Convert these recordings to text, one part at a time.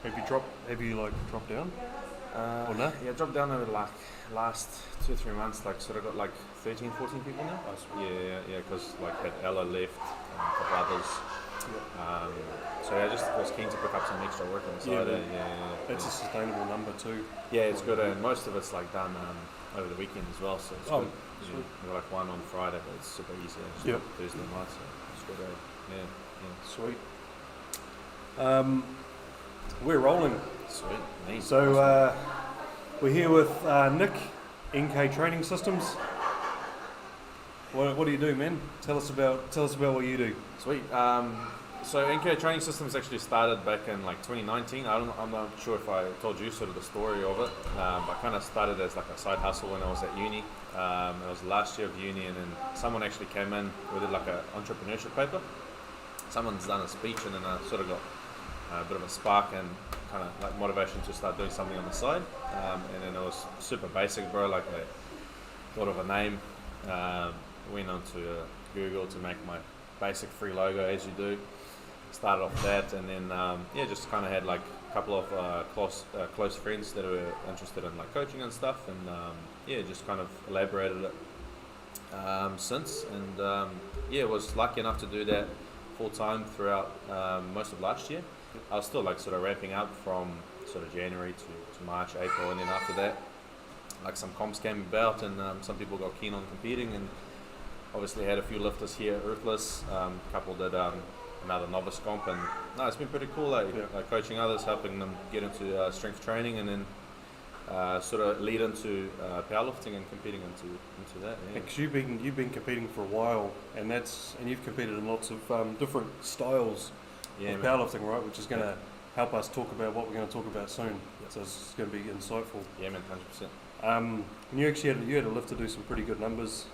Have you dropped down or no? Yeah, dropped down over like last 2 or 3 months. Like sort of got like 13, 14 people now. Oh, sweet. Yeah. Because like had Ella left, a couple others. So yeah, I just was keen to pick up some extra work on the side. That's a sustainable number too. Yeah, it's good, and most of it's like done over the weekend as well. So it's good. Sweet. We got like one on Friday, but it's super easy. Just Thursday night, so it's good. Sweet. We're rolling. Sweet. Neat. So we're here with Nick, NK Training Systems. What do you do, man? Tell us about what you do. Sweet. So NK Training Systems actually started back in like 2019. I'm not sure if I told you sort of the story of it. I kind of started as like a side hustle when I was at uni. It was the last year of uni, and then someone actually came in. We did like an entrepreneurship paper. Someone's done a speech, and then I sort of got a bit of a spark and kind of like motivation to start doing something on the side. And then it was super basic, bro. Like I thought of a name, went onto Google to make my basic free logo, as you do. Started off that, and then just kind of had like a couple of close friends that were interested in like coaching and stuff, and just kind of elaborated it since, and was lucky enough to do that full time throughout most of last year. I was still like sort of ramping up from sort of January to March, April, and then after that, like some comps came about, and some people got keen on competing, and obviously had a few lifters here at Ruthless. A couple did another novice comp, and no, it's been pretty cool. Like coaching others, helping them get into strength training, and then sort of lead into powerlifting and competing into that. Yeah. Because you've been competing for a while, and you've competed in lots of different styles of powerlifting, right? Which is going to help us talk about what we're going to talk about soon. Yep. So it's going to be insightful. Yeah, man, 100%. And you actually had a lift to do some pretty good numbers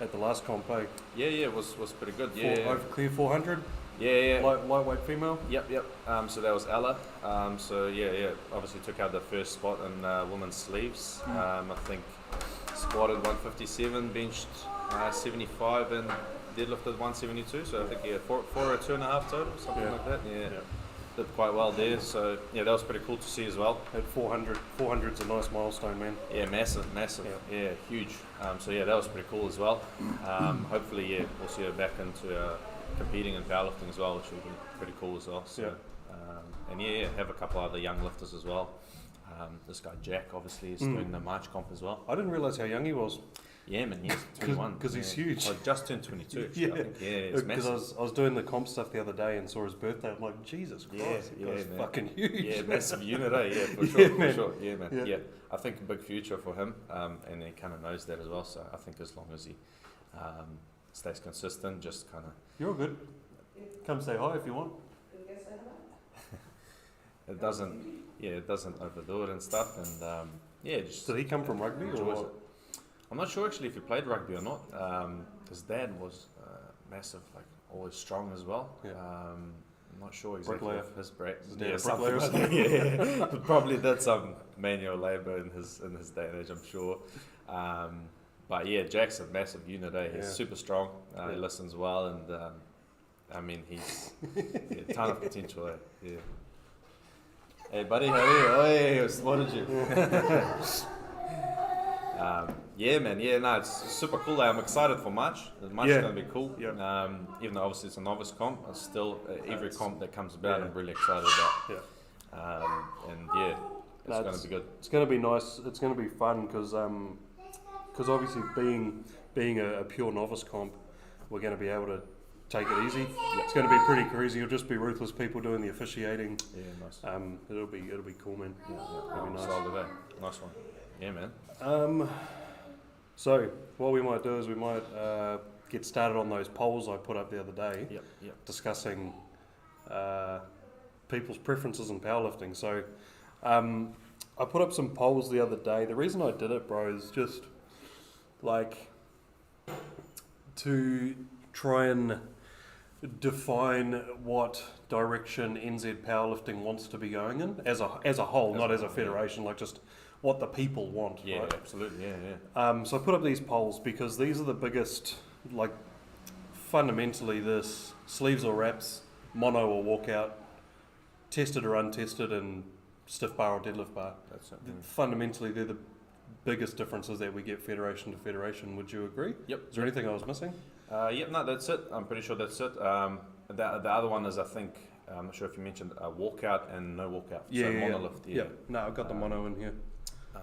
at the last comp, eh? Yeah, it was pretty good. Over clear 400. Yeah. Lightweight female. Yep. So that was Ella. Obviously took out the first spot in women's sleeves. I think squatted 157, benched 75, and deadlifted 172. So I think for a 2.5 total, something like that. Yeah. Did quite well there. So that was pretty cool to see as well. At 400's a nice milestone, man. Yeah, massive. Yeah, huge. That was pretty cool as well. Hopefully, we'll see her back into competing in powerlifting as well, which will be pretty cool as well. So, have a couple other young lifters as well. This guy Jack obviously is doing the March comp as well. I didn't realise how young he was. Yeah, man, he's 21. Because he's huge. I just turned 22, actually. I think. Yeah, it's massive. Because I was doing the comp stuff the other day and saw his birthday. I'm like, Jesus Christ, he's fucking huge. Yeah, massive unit, eh? Yeah, for sure. Yeah, man. Yeah. I think a big future for him, and he kind of knows that as well. So I think as long as he stays consistent, just kind of... You're good. Come say hi if you want. It doesn't overdo it and stuff, and just... Did he come from rugby or what? I'm not sure actually if he played rugby or not. His dad was massive, like always strong as well. Yeah. I'm not sure exactly if his bricklayer. Yeah, probably did some manual labour in his day and age, I'm sure. But yeah, Jack's a massive unit. He's super strong. He listens well, and he's a ton of potential. Yeah. Hey buddy, how are you? Hey, what did you? It's super cool. I'm excited for March. March is going to be cool. Yeah. Even though obviously it's a novice comp, it's still every comp that comes about I'm really excited about. Yeah. It's going to be good. It's going to be nice. It's going to be fun because obviously being a pure novice comp, we're going to be able to take it easy. Yeah. It's going to be pretty crazy. It'll just be Ruthless people doing the officiating. Yeah, nice. It'll be cool, man. It'll be nice. Nice one. Yeah, man. So what we might do is we might get started on those polls I put up the other day. Yep. Discussing people's preferences in powerlifting. So I put up some polls the other day. The reason I did it, bro, is just like to try and define what direction NZ powerlifting wants to be going in as a whole, not as a federation, like just what the people want. Yeah, right? Absolutely. Yeah. So I put up these polls because these are the biggest, like fundamentally this sleeves or wraps, mono or walkout, tested or untested and stiff bar or deadlift bar. That's it. Fundamentally, they're the biggest differences that we get federation to federation. Would you agree? Yep. Is there anything I was missing? Yep, no, that's it. I'm pretty sure that's it. The other one is, I think, I'm not sure if you mentioned walkout and no walkout. Yeah, so monolift. Yeah. No, I've got the mono in here.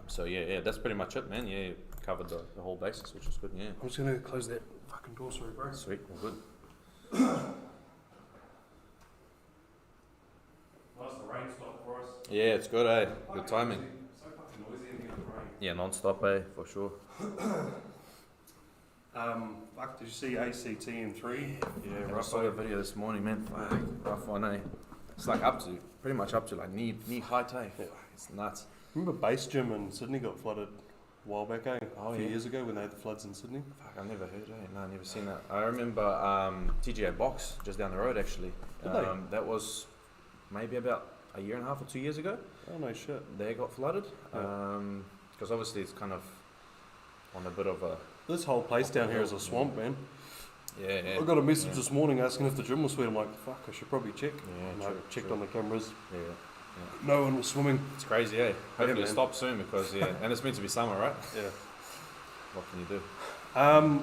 So yeah, that's pretty much it, man. Yeah, you covered the whole basis, which is good. Yeah. I'm just gonna close that fucking door, sorry, bro. Sweet, all good. Nice, the rain stopped for us. Yeah, it's good, eh? Good timing. So fucking noisy in here with the rain. Yeah, non-stop, eh? For sure. Fuck, did you see ACTM3? Yeah, rough. I saw the video this morning, man. Fuck, rough one, eh? It's like pretty much up to like knee height, eh? Yeah. It's nuts. Remember Base Gym in Sydney got flooded a while back, eh? A few Yeah. years ago when they had the floods in Sydney. Fuck, I've never heard, eh? No, I've never seen that. I remember TGA Box just down the road, actually. Did they? That was maybe about a year and a half or 2 years ago. Oh no shit. They got flooded. Yeah. Because obviously it's kind of on a bit of a... This whole place down here is a swamp, man. Yeah. I got a message this morning asking if the gym was sweet. I'm like, fuck, I should probably check. Yeah, And I true, checked true. on the cameras. Yeah. No one was swimming. It's crazy, eh? Hopefully man. it stops soon because, and it's meant to be summer, right? Yeah. What can you do?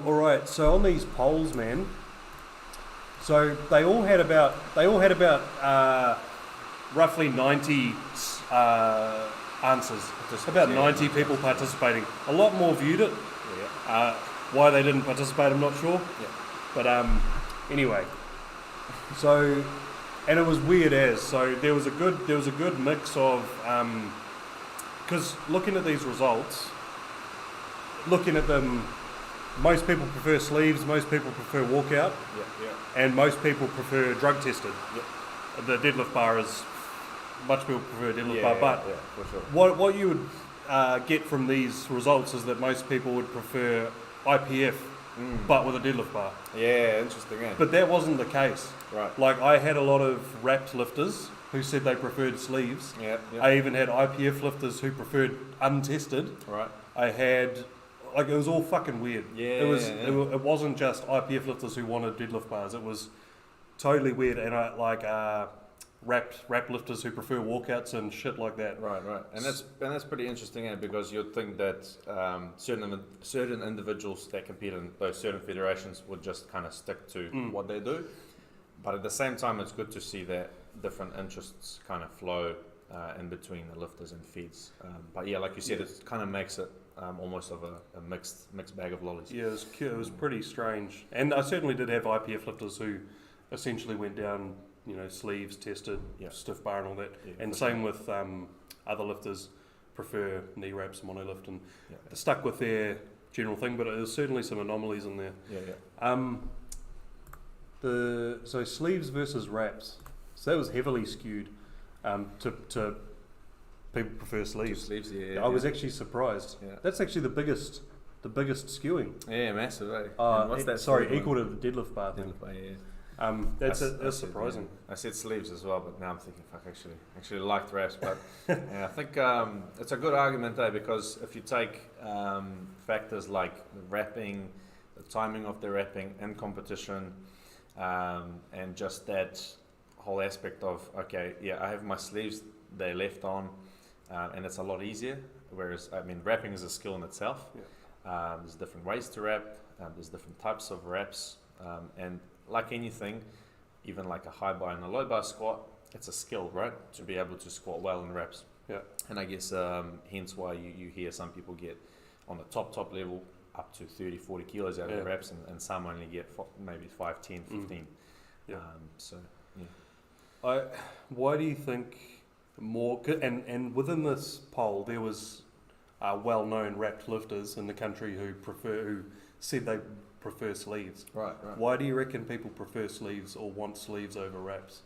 All right. So on these polls, man. So they all had about roughly 90 answers. About 90 people participating. A lot more viewed it. Yeah. Why they didn't participate, I'm not sure. Yeah. But anyway. So, and it was weird as. So there was a good mix of because looking at these results, looking at them, most people prefer sleeves, most people prefer walkout, Yeah. and most people prefer drug tested. Yeah. The deadlift bar is much people prefer deadlift Yeah, bar, but yeah, for sure. what you would get from these results is that most people would prefer IPF, but with a deadlift bar. Yeah, interesting, eh? But that wasn't the case. Right. Like I had a lot of wrapped lifters who said they preferred sleeves. Yeah. I even had IPF lifters who preferred untested. Right. I had, like, it was all fucking weird. Yeah, It wasn't just IPF lifters who wanted deadlift bars. It was totally weird. And I like wrapped lifters who prefer walkouts and shit like that. Right. And that's pretty interesting, eh? Because you'd think that certain individuals that compete in those certain federations would just kind of stick to what they do. But at the same time, it's good to see that different interests kind of flow in between the lifters and feeds. But yeah, like you said, it kind of makes it almost of a mixed bag of lollies. Yeah, it was pretty strange. And I certainly did have IPF lifters who essentially went down, sleeves tested, stiff bar and all that. Yeah, and same with other lifters prefer knee wraps, monolift, and Yeah. stuck with their general thing. But there's certainly some anomalies in there. Yeah. So sleeves versus wraps. So that was heavily skewed to people prefer sleeves. Sleeves, yeah. I was actually surprised. Yeah. That's actually the biggest skewing. Yeah, massive, eh? And what's that? Equal to the deadlift bar thing. Yeah. That's surprising. I said sleeves as well, but now I'm thinking, fuck, actually liked wraps. But yeah, I think it's a good argument, because if you take factors like the wrapping, the timing of the wrapping in competition, and just that whole aspect of, okay, yeah, I have my sleeves, they're left on, and it's a lot easier. Whereas, wrapping is a skill in itself. Yeah. There's different ways to wrap, there's different types of wraps, and like anything, even like a high bar and a low bar squat, it's a skill, right? To be able to squat well in wraps. Yeah. And I guess hence why you hear some people get on the top level up to 30, 40 kilos out of the reps, and some only get maybe 5, 10, 15. Yeah. So, yeah. Why do you think more? And within this poll, there was well-known wrapped lifters in the country who said they prefer sleeves. Right. Why do you reckon people prefer sleeves or want sleeves over wraps?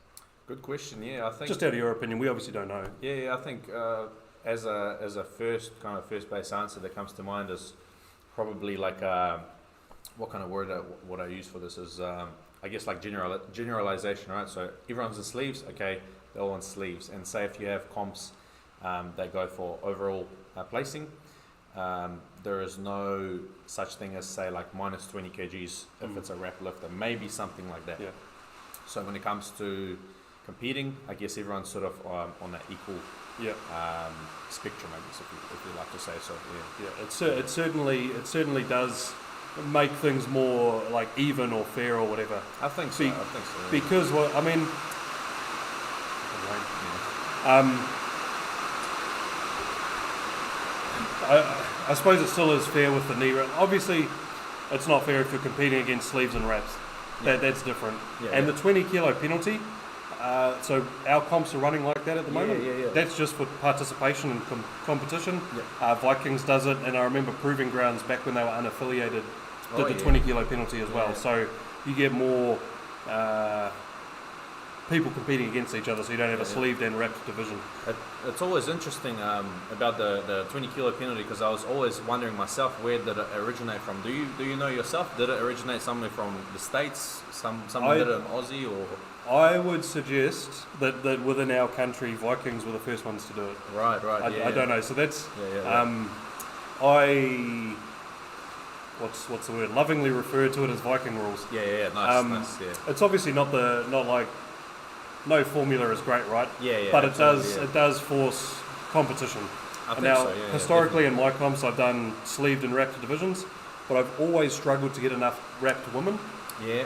Good question. Yeah, I think Just out of your opinion, we obviously don't know. Yeah, I think as a first base answer that comes to mind is probably like what kind of word would I use for this is I guess like generalization, right? So everyone's in sleeves, okay, they all want sleeves, and say if you have comps that go for overall placing, there is no such thing as say like minus 20 kgs if it's a wrap lifter, maybe something like that. Yeah. So when it comes to competing, I guess everyone's sort of on that equal Yeah. spectrum, I guess, if you like to say so. Yeah. Yeah. It certainly does make things more like even or fair or whatever. I think so. Yeah. Because I mean. I suppose it still is fair with the knee wrap. Obviously, it's not fair if you're competing against sleeves and wraps. That's different. Yeah, and the 20 kilo penalty, so our comps are running like that at the moment. Yeah. That's just for participation in competition. Yeah. Vikings does it, and I remember Proving Grounds back when they were unaffiliated did the 20 kilo penalty as well. Yeah. So you get more people competing against each other, so you don't have a sleeved and wrapped division. It's always interesting about the 20 kilo penalty, because I was always wondering myself, where did it originate from? Do you know yourself? Did it originate somewhere from the States? Someone did it in Aussie, or? I would suggest that within our country, Vikings were the first ones to do it. Right. I don't know. So that's what's the word? Lovingly refer to it as Viking rules. Yeah. Nice. Yeah. It's obviously not like no formula is great, right? Yeah. But it does force competition. I think now, so. Yeah, historically in my comps, I've done sleeved and wrapped divisions, but I've always struggled to get enough wrapped women. Yeah.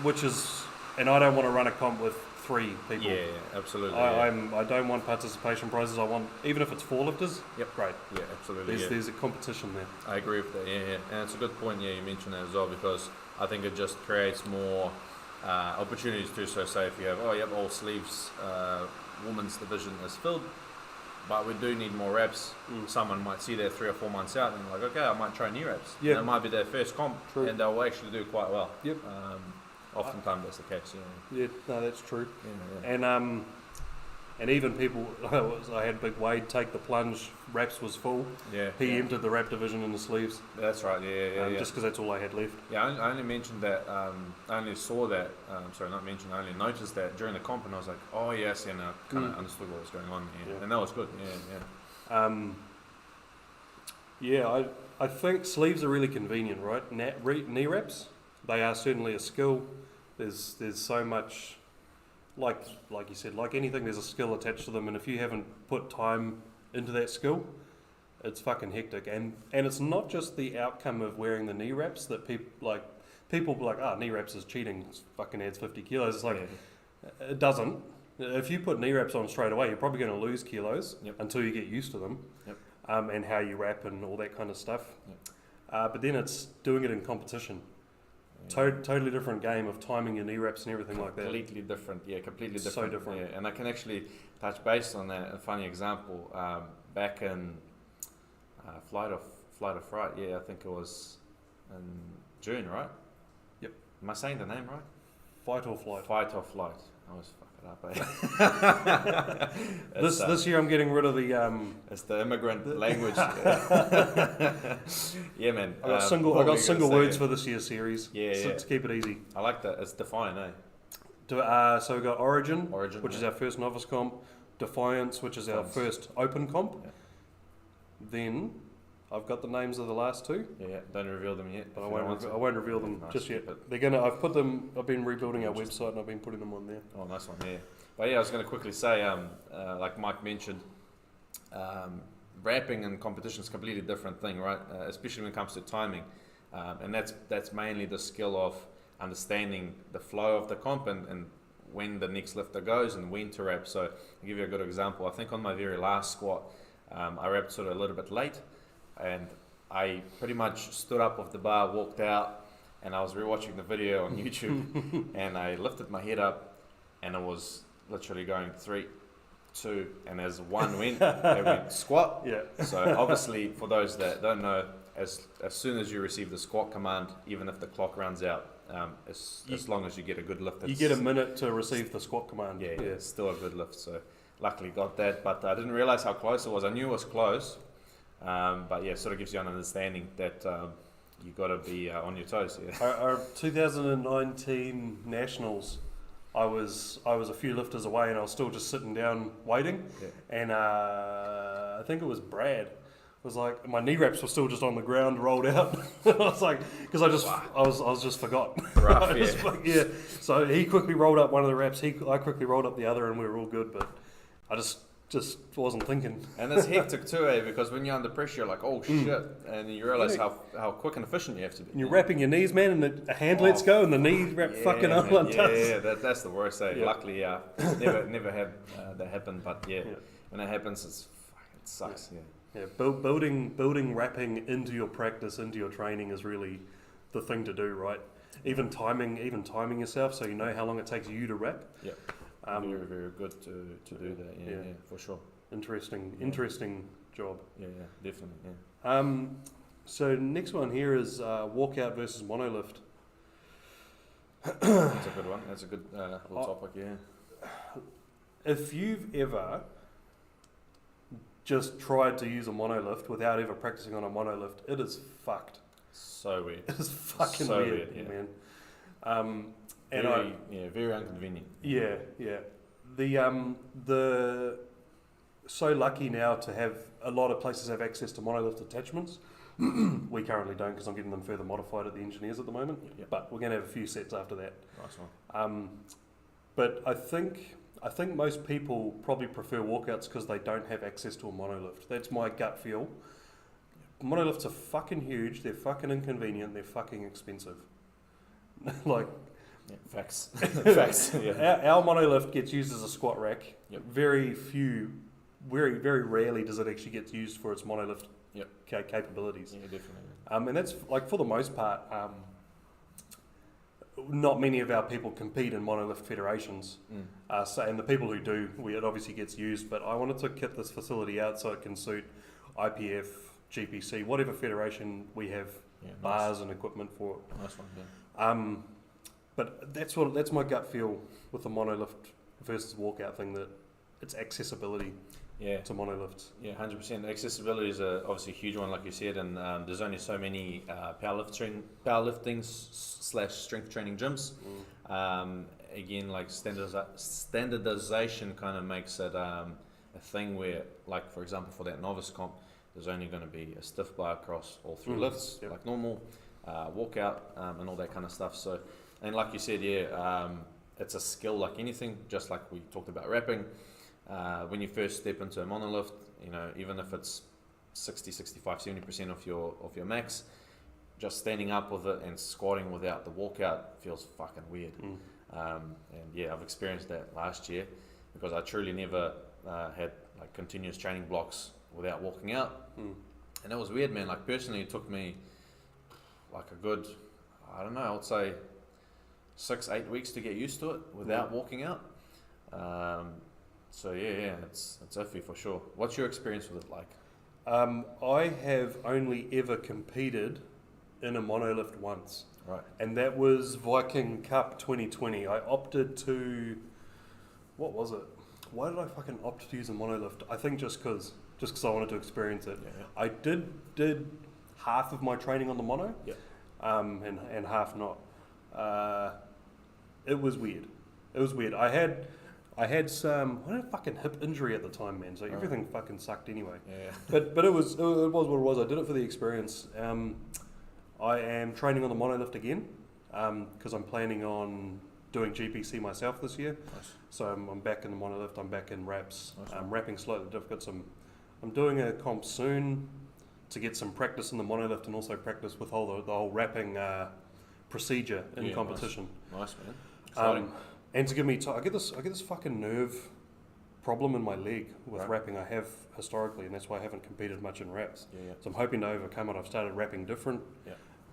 Which is, and I don't want to run a comp with 3 people. Yeah, absolutely. I don't want participation prizes. I want, even if it's 4 lifters. Yep. Great. Yeah, absolutely. There's a competition there. I agree with that. Yeah. And it's a good point. Yeah, you mentioned that as well, because I think it just creates more opportunities too. So say if you have all sleeves, women's division is filled, but we do need more reps. Someone might see that 3 or 4 months out and like, okay, I might try knee reps. Yeah. And it might be their first comp. True. And they'll actually do quite well. Yep. Oftentimes that's the case. Yeah, no, that's true. Yeah. And even people, I had Big Wade take the plunge, wraps was full. Yeah. He entered the wrap division in the sleeves. That's right. Yeah. Just because that's all I had left. Yeah, I only mentioned that. I only saw that. Sorry, not mentioned. I only noticed that during the comp, and I was like, "Oh yes," and I kind of understood what was going on. Yeah. And that was good. Yeah. I think sleeves are really convenient, right? Knee wraps, they are certainly a skill. There's so much, like you said, like anything, there's a skill attached to them, and if you haven't put time into that skill, it's fucking hectic. And it's not just the outcome of wearing the knee wraps that people like, knee wraps is cheating, it fucking adds 50 kilos. It's like, it doesn't. If you put knee wraps on straight away, you're probably going to lose kilos until you get used to them. And how you wrap and all that kind of stuff. But then it's doing it in competition. Totally different game of timing your knee wraps and everything like that. Completely different. So different. Yeah. And I can actually touch base on that. A funny example. Back in Flight of Fright. Yeah, I think it was in June, right? Yep. Am I saying the name right? Fight or Flight. Fight or Flight. I always fuck it up. This year I'm getting rid of the. It's the immigrant language. Yeah, man. I got single words for this year's series. To keep it easy. I like that. It's Define, eh? So we got Origin, which is our first novice comp. Defiance, which is our first open comp. Yeah. Then I've got the names of the last 2. Yeah, don't reveal them yet. But I won't reveal them just yet. But they're gonna. I've been rebuilding our website and I've been putting them on there. Oh, nice one. Yeah. But yeah, I was going to quickly say, like Mike mentioned, wrapping and competition is a completely different thing, right? Especially when it comes to timing, and that's mainly the skill of understanding the flow of the comp and when the next lifter goes and when to wrap. So I'll give you a good example. I think on my very last squat, I wrapped sort of a little bit late. And I pretty much stood up off the bar, walked out, and I was rewatching the video on YouTube, and I lifted my head up, and it was literally going 3, 2, and as one went, it went squat. Yeah. So obviously, for those that don't know, as soon as you receive the squat command, even if the clock runs out, as long as you get a good lift, you get a minute to receive the squat command. Yeah, it's still a good lift. So luckily got that, but I didn't realize how close it was. I knew it was close. But yeah, sort of gives you an understanding that you got to be on your toes. Yeah. Our 2019 nationals, I was a few lifters away, and I was still just sitting down waiting. And I think it was Brad was like, my knee wraps were still just on the ground, rolled out. I was like, because I was just forgot. Rough, yeah. So he quickly rolled up one of the wraps. I quickly rolled up the other, and we were all good. But I just wasn't thinking. And it's hectic too, because when you're under pressure, you're like, oh shit, and you realise how quick and efficient you have to be. And you're wrapping your knees, man, and the hand lets go, and the knee wrap fucking undoes. That's the worst. Luckily, never had that happen, but when it happens, it sucks. Yeah, building wrapping into your practice, into your training is really the thing to do, right? Even timing yourself so you know how long it takes you to wrap. Yeah, very, very good to do that. Yeah, for sure. Interesting job. Yeah, definitely. Yeah. So next one here is walkout versus monolift. That's a good one. That's a good little topic. Yeah. If you've ever just tried to use a monolift without ever practicing on a monolift, it is fucked. So weird. It is fucking so weird, yeah. man. Very inconvenient. Yeah. The so lucky now to have a lot of places have access to monolift attachments. We currently don't because I'm getting them further modified at the engineers at the moment. Yeah. But we're going to have a few sets after that. Nice one. But I think most people probably prefer walkouts because they don't have access to a monolift. That's my gut feel. Monolifts are fucking huge. They're fucking inconvenient. They're fucking expensive. Facts. Facts. Yeah. Our monolift gets used as a squat rack. Yep. Very very rarely does it actually get used for its monolift capabilities. Yeah, definitely. And that's like for the most part. Not many of our people compete in monolift federations. And the people who do, it obviously gets used. But I wanted to kit this facility out so it can suit IPF, GPC, whatever federation we have bars and equipment for. Nice one. Yeah. But that's my gut feel with the monolift versus walkout thing, that it's accessibility to monolifts. Yeah, 100%. Accessibility is obviously a huge one, like you said, and there's only so many powerlifting / strength training gyms. Again, like standardization kind of makes it a thing where, like for example, for that novice comp, there's only going to be a stiff bar across all three lifts, like normal, walkout, and all that kind of stuff. So, and like you said, it's a skill like anything, just like we talked about wrapping. When you first step into a monolift, even if it's 60, 65, 70% of your max, just standing up with it and squatting without the walkout feels fucking weird. And I've experienced that last year because I truly never had like continuous training blocks without walking out. And that was weird, man. Like personally, it took me like a good, I don't know, I would say 6-8 weeks to get used to it without walking out. So it's iffy for sure. What's your experience with it like? I have only ever competed in a monolift once. Right. And that was Viking Cup 2020. I opted to, what was it? Why did I fucking opt to use a monolift? I think just because I wanted to experience it. Yeah. I did half of my training on the mono, and half not. It was weird. I had a fucking hip injury at the time, man. So everything fucking sucked anyway. Yeah. But it was what it was. I did it for the experience. I am training on the monolift again because I'm planning on doing GPC myself this year. Nice. So I'm back in the monolift. I'm back in wraps. Nice. Wrapping slightly difficult. I'm doing a comp soon to get some practice in the monolift and also practice with the whole wrapping procedure in competition. Nice man. Exciting. And to give me I get this fucking nerve problem in my leg with wrapping. I have historically, and that's why I haven't competed much in wraps. So I'm hoping to overcome it. I've started wrapping different.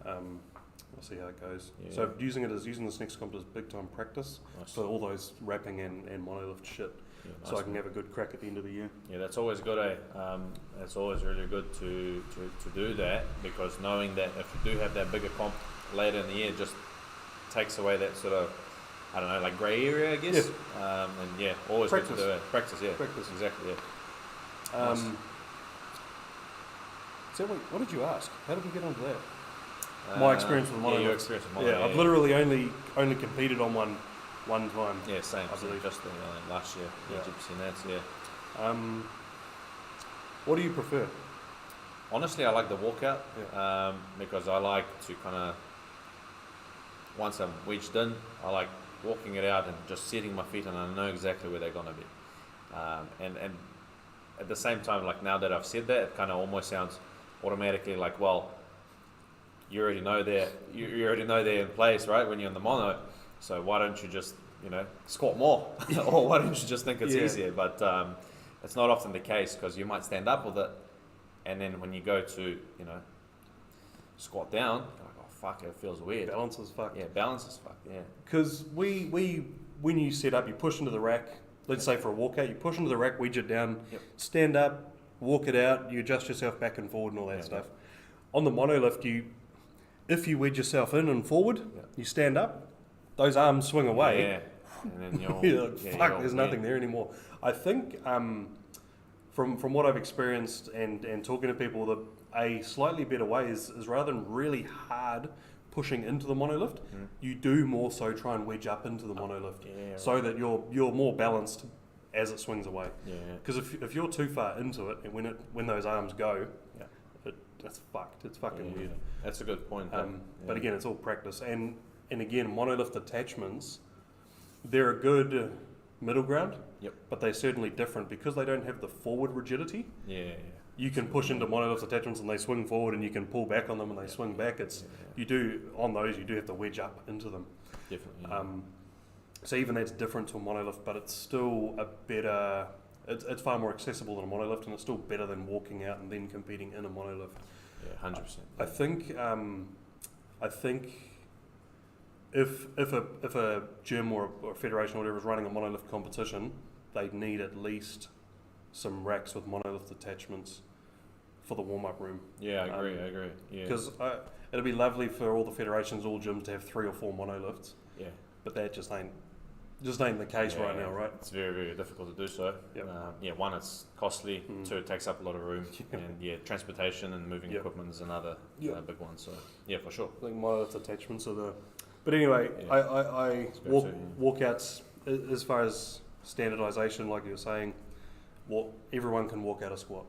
We'll see how it goes. So using this next comp as big time practice for all those wrapping and monolift shit. So I can have a good crack at the end of the year. Yeah, that's always good, It's always really good to do that, because knowing that if you do have that bigger comp later in the year, just takes away that sort of, I don't know, like grey area, I guess. Always practice. Good to do it. Practice, exactly, Nice. So what did you ask? How did we get onto that? My experience with monolift. Your experience with monolift. I've literally only competed on one time. Yeah, same. I believe. Just last year. GPC Nats, What do you prefer? Honestly, I like the walkout because I like to kind of, once I'm wedged in, I like walking it out and just setting my feet, and I know exactly where they're going to be. And at the same time, like now that I've said that, it kind of almost sounds automatically like, well, you already know they're in place, right? When you're in the mono, so why don't you just squat more, or why don't you just think it's easier? But it's not often the case, because you might stand up with it, and then when you go to squat down, you're like, oh fuck, it feels weird. Balance is fucked. Yeah, balance is fucked. Yeah. Because when you set up, you push into the rack. Let's say for a walkout, you push into the rack, wedge it down, stand up, walk it out. You adjust yourself back and forward and all that stuff. On the monolift, if you wedge yourself in and forward, you stand up, those arms swing away. Yeah. And then you're like, fuck, there's nothing there anymore. I think from what I've experienced and talking to people, a slightly better way is rather than really hard pushing into the monolift, you do more so try and wedge up into the monolift, so that you're more balanced as it swings away. Because if you're too far into it, and when those arms go, that's fucked. It's fucking weird. That's a good point. But again, it's all practice. And again, monolift attachments, they're a good middle ground, but they're certainly different because they don't have the forward rigidity. You can push into monolift attachments and they swing forward, and you can pull back on them and they swing back. You do have to wedge up into them. Definitely. So even that's different to a monolift, but it's still a better. It's far more accessible than a monolift, and it's still better than walking out and then competing in a monolift. 100%. I think if a gym or a federation or whatever is running a monolift competition, they'd need at least some racks with monolift attachments for the warm-up room. I agree. Because it'd be lovely for all the federations, all gyms to have 3 or 4 monolifts. But that just ain't the case right now, right? It's very, very difficult to do so. One, it's costly. 2, it takes up a lot of room. And transportation and moving equipment is another big one. So for sure. I think monolift attachments are the. But anyway, I walkouts, as far as standardisation, like you were saying, everyone can walk out a squat.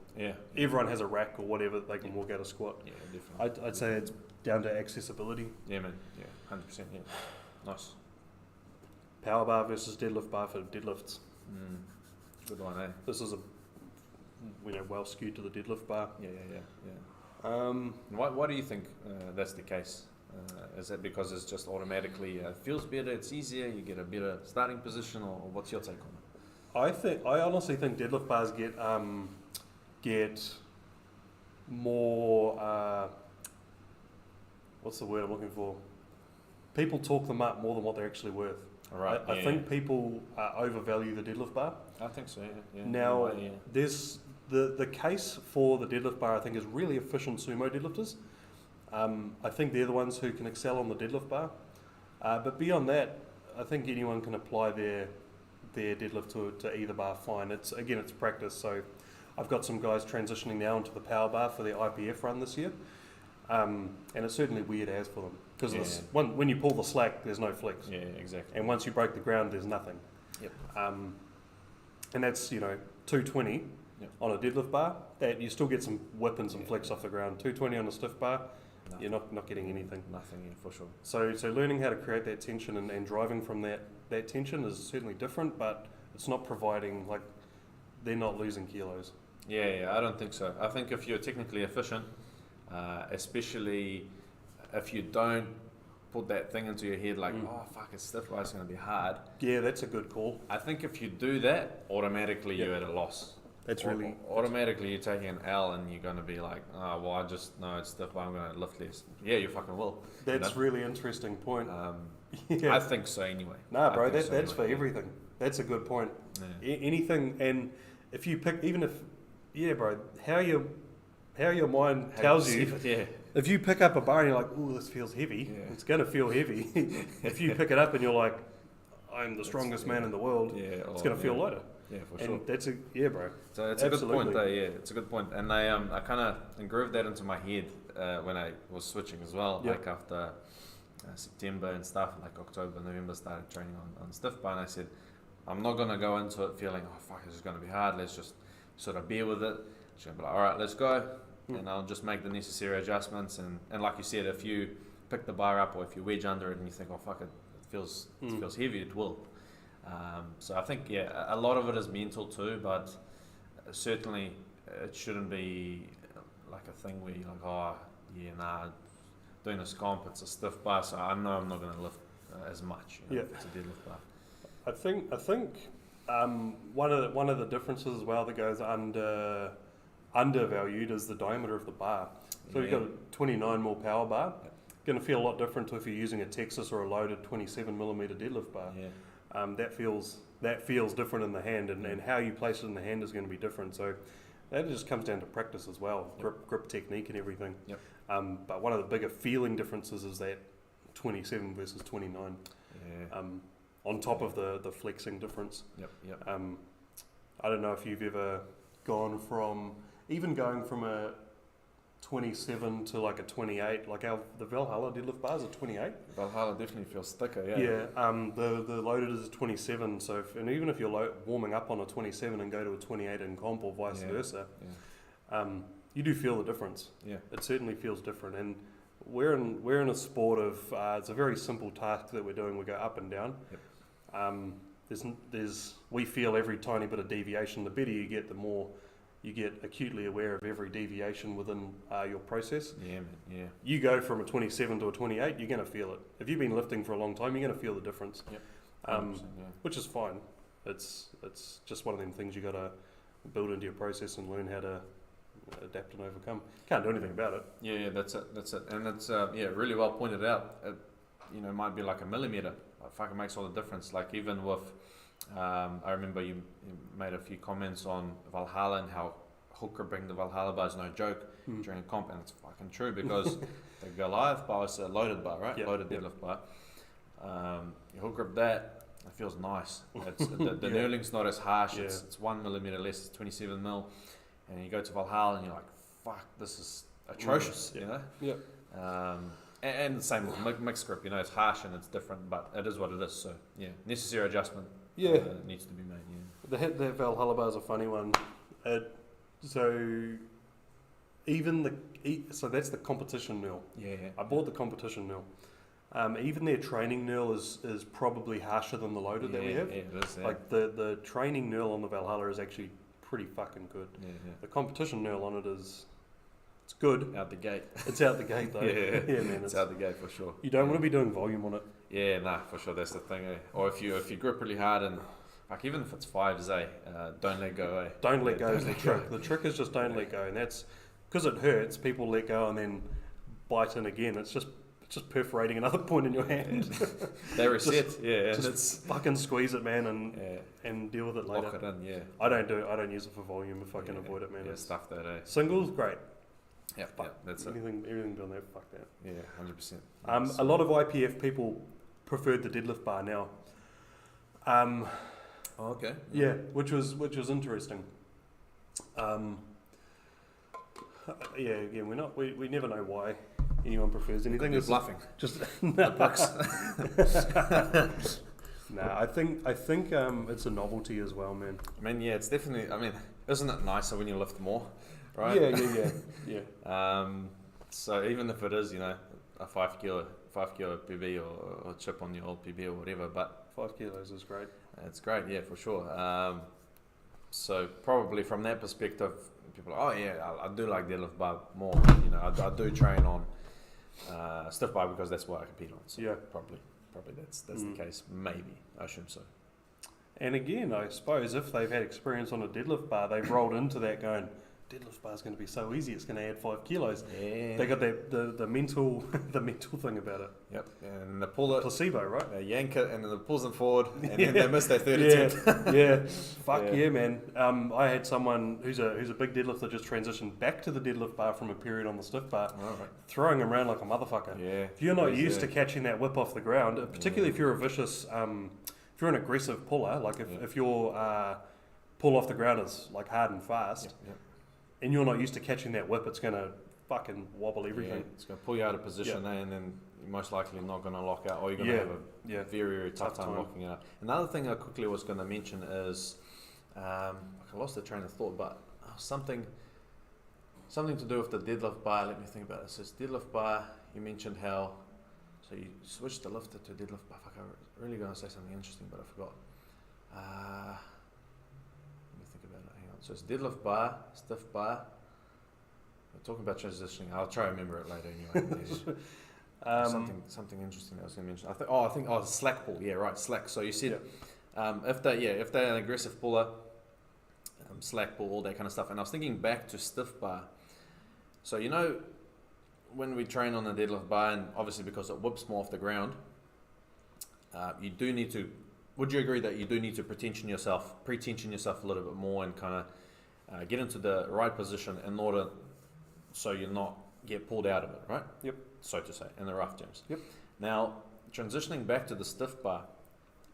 Everyone has a rack or whatever they can walk out a squat. Definitely. I'd say it's down to accessibility. Man. 100%. Nice. Power bar versus deadlift bar for deadlifts. Good one, eh? This is well skewed to the deadlift bar. Why do you think that's the case? Is that because it's just automatically feels better, it's easier, you get a better starting position, or what's your take on it? I honestly think deadlift bars get more. What's the word I'm looking for? People talk them up more than what they're actually worth. Right. I think people overvalue the deadlift bar. I think so. Now, there's the case for the deadlift bar. I think is really efficient sumo deadlifters. I think they're the ones who can excel on the deadlift bar. But beyond that, I think anyone can apply their deadlift to either bar fine. It's practice. So I've got some guys transitioning now into the power bar for their IPF run this year. And it's certainly weird as for them. Because when you pull the slack, there's no flex. Exactly. And once you break the ground, there's nothing. And that's 220 on a deadlift bar. That you still get some whip and some flex off the ground. 220 on a stiff bar, you're not getting anything. Nothing, for sure. So learning how to create that tension and driving from that tension is certainly different, but it's not providing, like, they're not losing kilos. I don't think so. I think if you're technically efficient, especially if you don't put that thing into your head like, oh fuck, it's stiff, it's going to be hard. Yeah, that's a good call. I think if you do that, automatically you're at a loss. That's really... Automatically you're taking an L and you're going to be like, oh, well, I just know it's stiff, I'm going to lift less. Yeah, you fucking will. That's really interesting point. I think so anyway. Nah, bro, that's for everything. That's a good point. Anything, and if you pick, even if, bro, how your mind tells you, if you pick up a bar and you're like, ooh, this feels heavy, it's going to feel heavy. If you pick it up and you're like, I'm the strongest man in the world, it's going to feel lighter. Yeah, for sure. And that's bro. So it's a good point, though. Yeah, it's a good point. And I kind of engraved that into my head when I was switching as well. Like after September and stuff, like October, November, started training on stiff bar, and I said, I'm not gonna go into it feeling, oh fuck, this is gonna be hard. Let's just sort of bear with it. She's gonna be like, all right, let's go. and I'll just make the necessary adjustments. And like you said, if you pick the bar up or if you wedge under it and you think, oh fuck it, it feels heavy, it will. So I think a lot of it is mental too, but certainly it shouldn't be like a thing where you're like, doing this comp, it's a stiff bar, so I know I'm not going to lift as much. If it's a deadlift bar. I think one of the differences as well that goes undervalued is the diameter of the bar. So you've got a 29 mil power bar. Going to feel a lot different to if you're using a Texas or a loaded 27 millimeter deadlift bar. That feels different in the hand, and how you place it in the hand is going to be different. So that just comes down to practice as well, grip technique and everything. But one of the bigger feeling differences is that 27 versus 29. On top of the flexing difference. I don't know if you've ever gone from a 27 to like a 28, like the Valhalla deadlift bar is a 28. Valhalla definitely feels thicker, the loaded is a 27, so even if you're warming up on a 27 and go to a 28 in comp or vice versa, you do feel the difference. It certainly feels different, and we're in a sport of it's a very simple task that we're doing. We go up and down. We feel every tiny bit of deviation. The better you get, the more you get acutely aware of every deviation within your process. You go from a 27 to a 28, you're going to feel it. If you've been lifting for a long time, you're going to feel the difference. Which is fine. It's just one of them things you got to build into your process and learn how to adapt and overcome. Can't do anything about it. That's it. And it's really well pointed out. It might be like a millimeter. It makes all the difference. Like even with I remember you made a few comments on Valhalla and how hook gripping the Valhalla bar is no joke during a comp, and it's fucking true because the Goliath bar is a loaded bar, right? Loaded deadlift bar. You hook grip that, it feels nice. It's, the knurling's not as harsh. It's 1 millimeter less, it's 27 mil, and you go to Valhalla and you're like, fuck, this is atrocious, And the same with mixed grip, it's harsh and it's different, but it is what it is. So necessary adjustment. Needs to be made. The Valhalla bar is a funny one. So that's the competition knurl. I bought the competition knurl. Even their training knurl is probably harsher than the loaded that we have. It is, Like the training knurl on the Valhalla is actually pretty fucking good. The competition knurl on it it's good. Out the gate. It's out the gate though. Man. It's out the gate for sure. You don't want to be doing volume on it. For sure. That's the thing. Or if you grip really hard and like even if it's fives, don't let go. Don't let go is the trick. The trick is just don't let go, and that's because it hurts. People let go and then bite in again. It's just perforating another point in your hand. They reset. Just fucking squeeze it, man, and deal with it later. Lock it in. I don't use it for volume if I can avoid it, man. Stuff that. Singles, great. That's everything beyond that, fuck that. 100%. A lot of IPF people preferred the deadlift bar now. Okay. Which was interesting. Again, we never know why anyone prefers anything. It's bluffing. Just the books. I think it's a novelty as well, man. I mean, it's definitely. I mean, isn't it nicer when you lift more, right? Yeah. So even if it is, a 5 kilo PB or chip on the old PB or whatever, but 5 kilos is great. It's great, for sure. So probably from that perspective, people are, I do like deadlift bar more. I do train on stiff bar because that's what I compete on. So probably that's the case. Maybe I assume so. And again, I suppose if they've had experience on a deadlift bar, they've rolled into that going, deadlift bar is going to be so easy. It's going to add 5 kilos. They got the mental thing about it. And they pull it placebo, right? They yank it and then it pulls them forward, and then they miss their third attempt. Fuck man. I had someone who's a big deadlifter just transitioned back to the deadlift bar from a period on the stiff bar, throwing him around like a motherfucker. If you're not used to catching that whip off the ground, particularly if you're a vicious, if you're an aggressive puller, like if your pull off the ground is like hard and fast. And you're not used to catching that whip, it's going to fucking wobble everything. It's going to pull you out of position, and then you're most likely not going to lock out, or you're going to have a very, very tough time locking out. Another thing I quickly was going to mention is, I lost the train of thought, but something, something to do with the deadlift bar. Let me think about it. It says deadlift bar. You mentioned how, so you switched the lifter to deadlift bar. Fuck, I was really going to say something interesting, but I forgot. Let me think about it. Hang on. So it's deadlift bar, stiff bar. We're talking about transitioning. I'll try to remember it later anyway. Something interesting that I was going to mention. I think slack pull. Yeah, right, slack. So you said if they're an aggressive puller, slack pull, all that kind of stuff. And I was thinking back to stiff bar. So you know, when we train on a deadlift bar, and obviously because it whips more off the ground, you do need to. Would you agree that you do need to pre-tension yourself a little bit more and kind of get into the right position in order so you're not get pulled out of it, right? Yep. So to say, in the rough terms. Yep. Now, transitioning back to the stiff bar,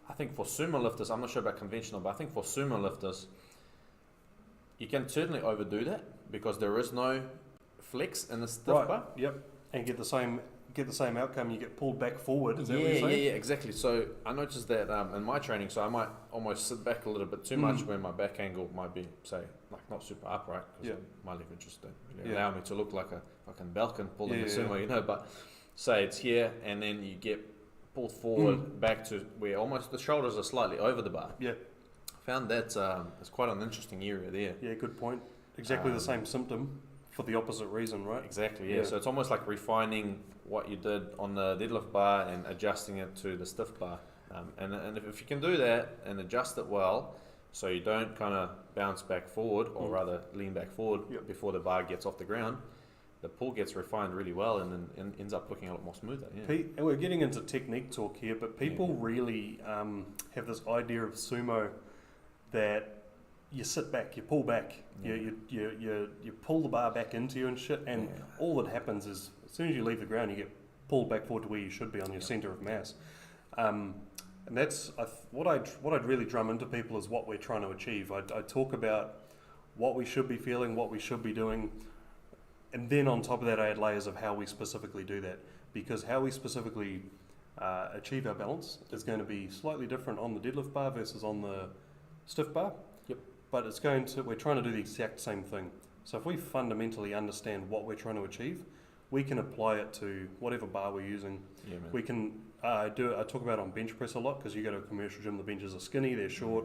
I think for sumo lifters, I'm not sure about conventional, but I think for sumo lifters, you can certainly overdo that because there is no flex in the stiff bar. Yep. And get the same outcome. You get pulled back forward. Is that what you're saying? Yeah, exactly. So I noticed that in my training, so I might almost sit back a little bit too much where my back angle might be, say, like not super upright because my leverage just don't really allow me to look like a fucking Balkan pulling a sumo, you know. But say it's here, and then you get pulled forward back to where almost the shoulders are slightly over the bar. Yeah. Found that it's quite an interesting area there. Yeah, good point. Exactly the same symptom for the opposite reason, right? Exactly, yeah. So it's almost like refining what you did on the deadlift bar and adjusting it to the stiff bar. And if you can do that and adjust it well, so you don't kind of bounce back forward, or rather lean back forward before the bar gets off the ground, the pull gets refined really well and then ends up looking a lot more smoother. Yeah. And we're getting into technique talk here, but people really have this idea of sumo that you sit back, you pull back, you pull the bar back into you and shit, and all that happens is as soon as you leave the ground, you get pulled back forward to where you should be on your center of mass. And that's what I'd really drum into people is what we're trying to achieve. I talk about what we should be feeling, what we should be doing, and then on top of that, I add layers of how we specifically do that, because how we specifically achieve our balance is going to be slightly different on the deadlift bar versus on the stiff bar. But we're trying to do the exact same thing. So if we fundamentally understand what we're trying to achieve, we can apply it to whatever bar we're using. Yeah, man. We can I talk about it on bench press a lot, because you go to a commercial gym, the benches are skinny, they're short.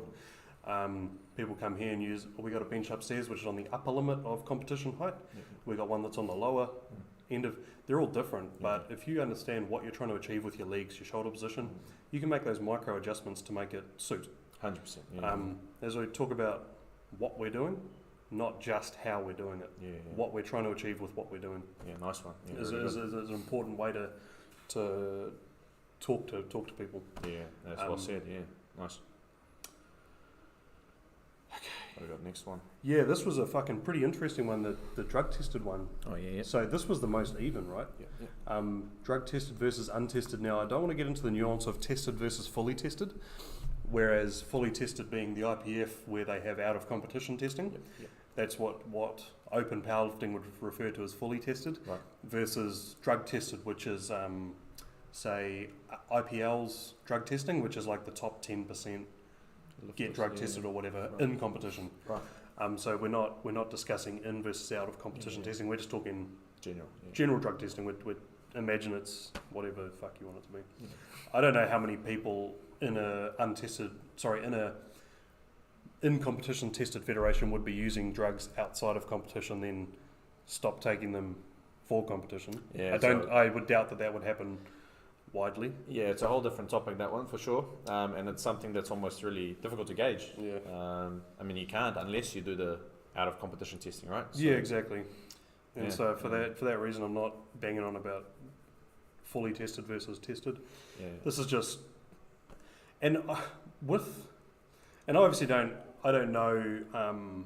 People come here and we got a bench upstairs which is on the upper limit of competition height. We got one that's on the lower end of. They're all different, but if you understand what you're trying to achieve with your legs, your shoulder position, you can make those micro adjustments to make it suit. 100%. As we talk about what we're doing, not just how we're doing it. What we're trying to achieve with what we're doing. Yeah, nice one. Yeah, is an important way to talk to people. Yeah, that's well said. Yeah, nice. Okay, what have we got next one? Yeah, this was a fucking pretty interesting one, the drug tested one. Oh yeah. So this was the most even, right? Yeah. Drug tested versus untested. Now I don't want to get into the nuance of tested versus fully tested. Whereas fully tested being the IPF, where they have out of competition testing, that's what open powerlifting would refer to as fully tested, versus drug tested, which is say IPL's drug testing, which is like the top 10% get drug tested or whatever in competition. Right. So we're not discussing in versus out of competition testing. We're just talking general drug testing. We imagine it's whatever the fuck you want it to be. Yeah. I don't know how many people in in competition tested federation would be using drugs outside of competition, then stop taking them for competition. Yeah, I would doubt that would happen widely. Yeah, it's a whole different topic, that one, for sure. And it's something that's almost really difficult to gauge. Yeah. I mean, you can't unless you do the out of competition testing, right? So, yeah, exactly. And so for that reason, I'm not banging on about fully tested versus tested. Yeah. This is just, and I obviously I don't know.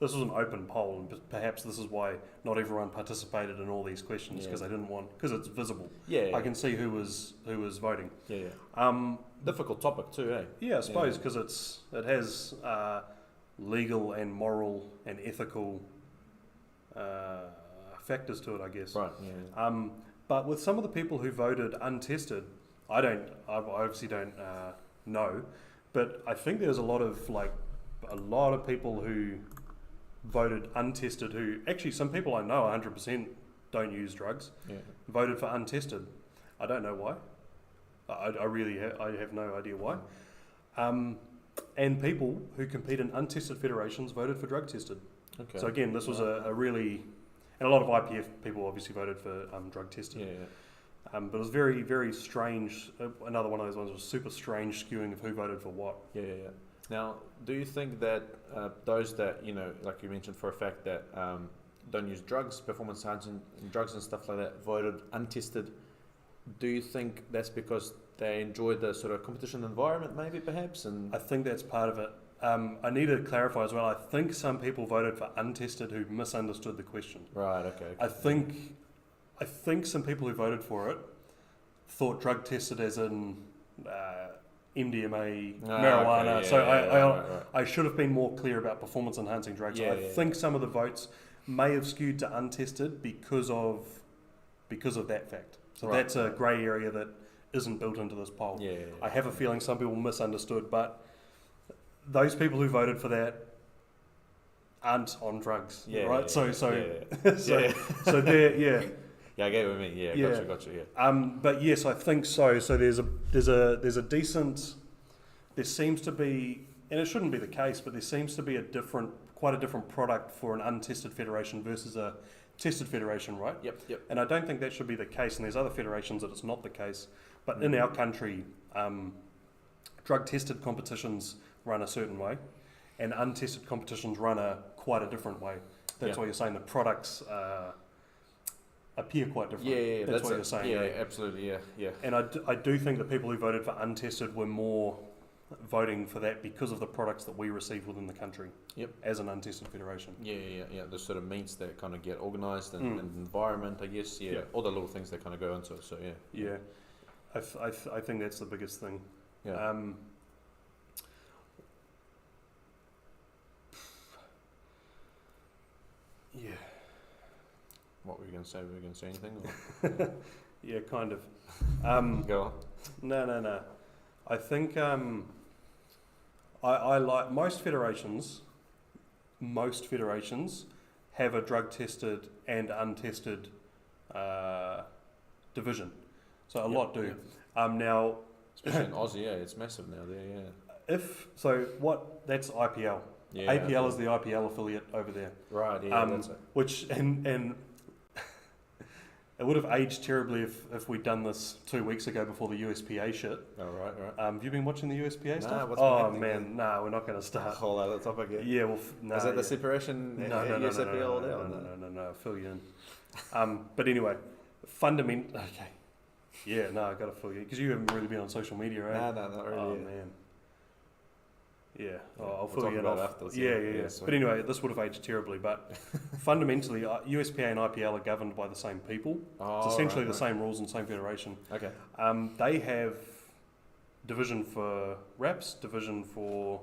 This was an open poll, and perhaps this is why not everyone participated in all these questions, because they didn't want, because it's visible. Yeah, I can see who was voting. Yeah. Difficult topic too, eh? Yeah, I suppose, because it has legal and moral and ethical factors to it, I guess. Right. Yeah. But with some of the people who voted untested, I obviously don't know, but I think there's a lot of people who voted untested, who actually some people I know 100% don't use drugs, voted for untested. I don't know why. I really I have no idea why. And people who compete in untested federations voted for drug tested. Okay. So again, this was a really, and a lot of IPF people obviously voted for drug tested. But it was very, very strange. Another one of those ones was super strange skewing of who voted for what. Now, do you think that those that, like you mentioned for a fact that don't use drugs, performance enhancing drugs and stuff like that, voted untested, do you think that's because they enjoyed the sort of competition environment maybe perhaps? And I think that's part of it. I need to clarify as well, I think some people voted for untested who misunderstood the question. Right, okay. I think some people who voted for it thought drug tested as in MDMA, marijuana. Okay, so I should have been more clear about performance enhancing drugs. I think some of the votes may have skewed to untested because of that fact. So that's a grey area that isn't built into this poll. I have a feeling some people misunderstood, but those people who voted for that aren't on drugs, right? So they're Yeah, I get what you mean. Gotcha. But yes, I think so. So there's a decent. There seems to be, and it shouldn't be the case, but there seems to be quite a different product for an untested federation versus a tested federation, right? Yep. And I don't think that should be the case. And there's other federations that it's not the case. But in our country, drug tested competitions run a certain way, and untested competitions run quite a different way. That's why you're saying the products appear quite different. That's what you're saying. Yeah, absolutely. Yeah. And I do think that people who voted for untested were more voting for that because of the products that we receive within the country. As an untested federation. Yeah. The sort of meets that kind of get organised and environment, I guess. All the little things that kind of go into it. So I think that's the biggest thing. What were you going to say? Were you going to say anything? Or? Yeah, kind of. Go on. No. I think I like most federations have a drug tested and untested division. So a lot do. Now, especially in Aussie, it's massive now there. That's IPL. APL is the IPL affiliate over there. Right. Yeah. That's it. Which and it would have aged terribly if we'd done this 2 weeks ago before the USPA shit. Oh, right. Have you been watching the USPA stuff? What's we're not going to start. Whole other topic. Yeah, well, is that the separation? No, fill you in. But anyway, okay. Yeah, no, I got to fill you because you haven't really been on social media, right? No, not really. Oh man. Yeah, I'll fill you in afterwards. Yeah. But anyway, this would have aged terribly. But fundamentally, USPA and IPL are governed by the same people. It's essentially the same rules and same federation. Okay. They have division for wraps, division for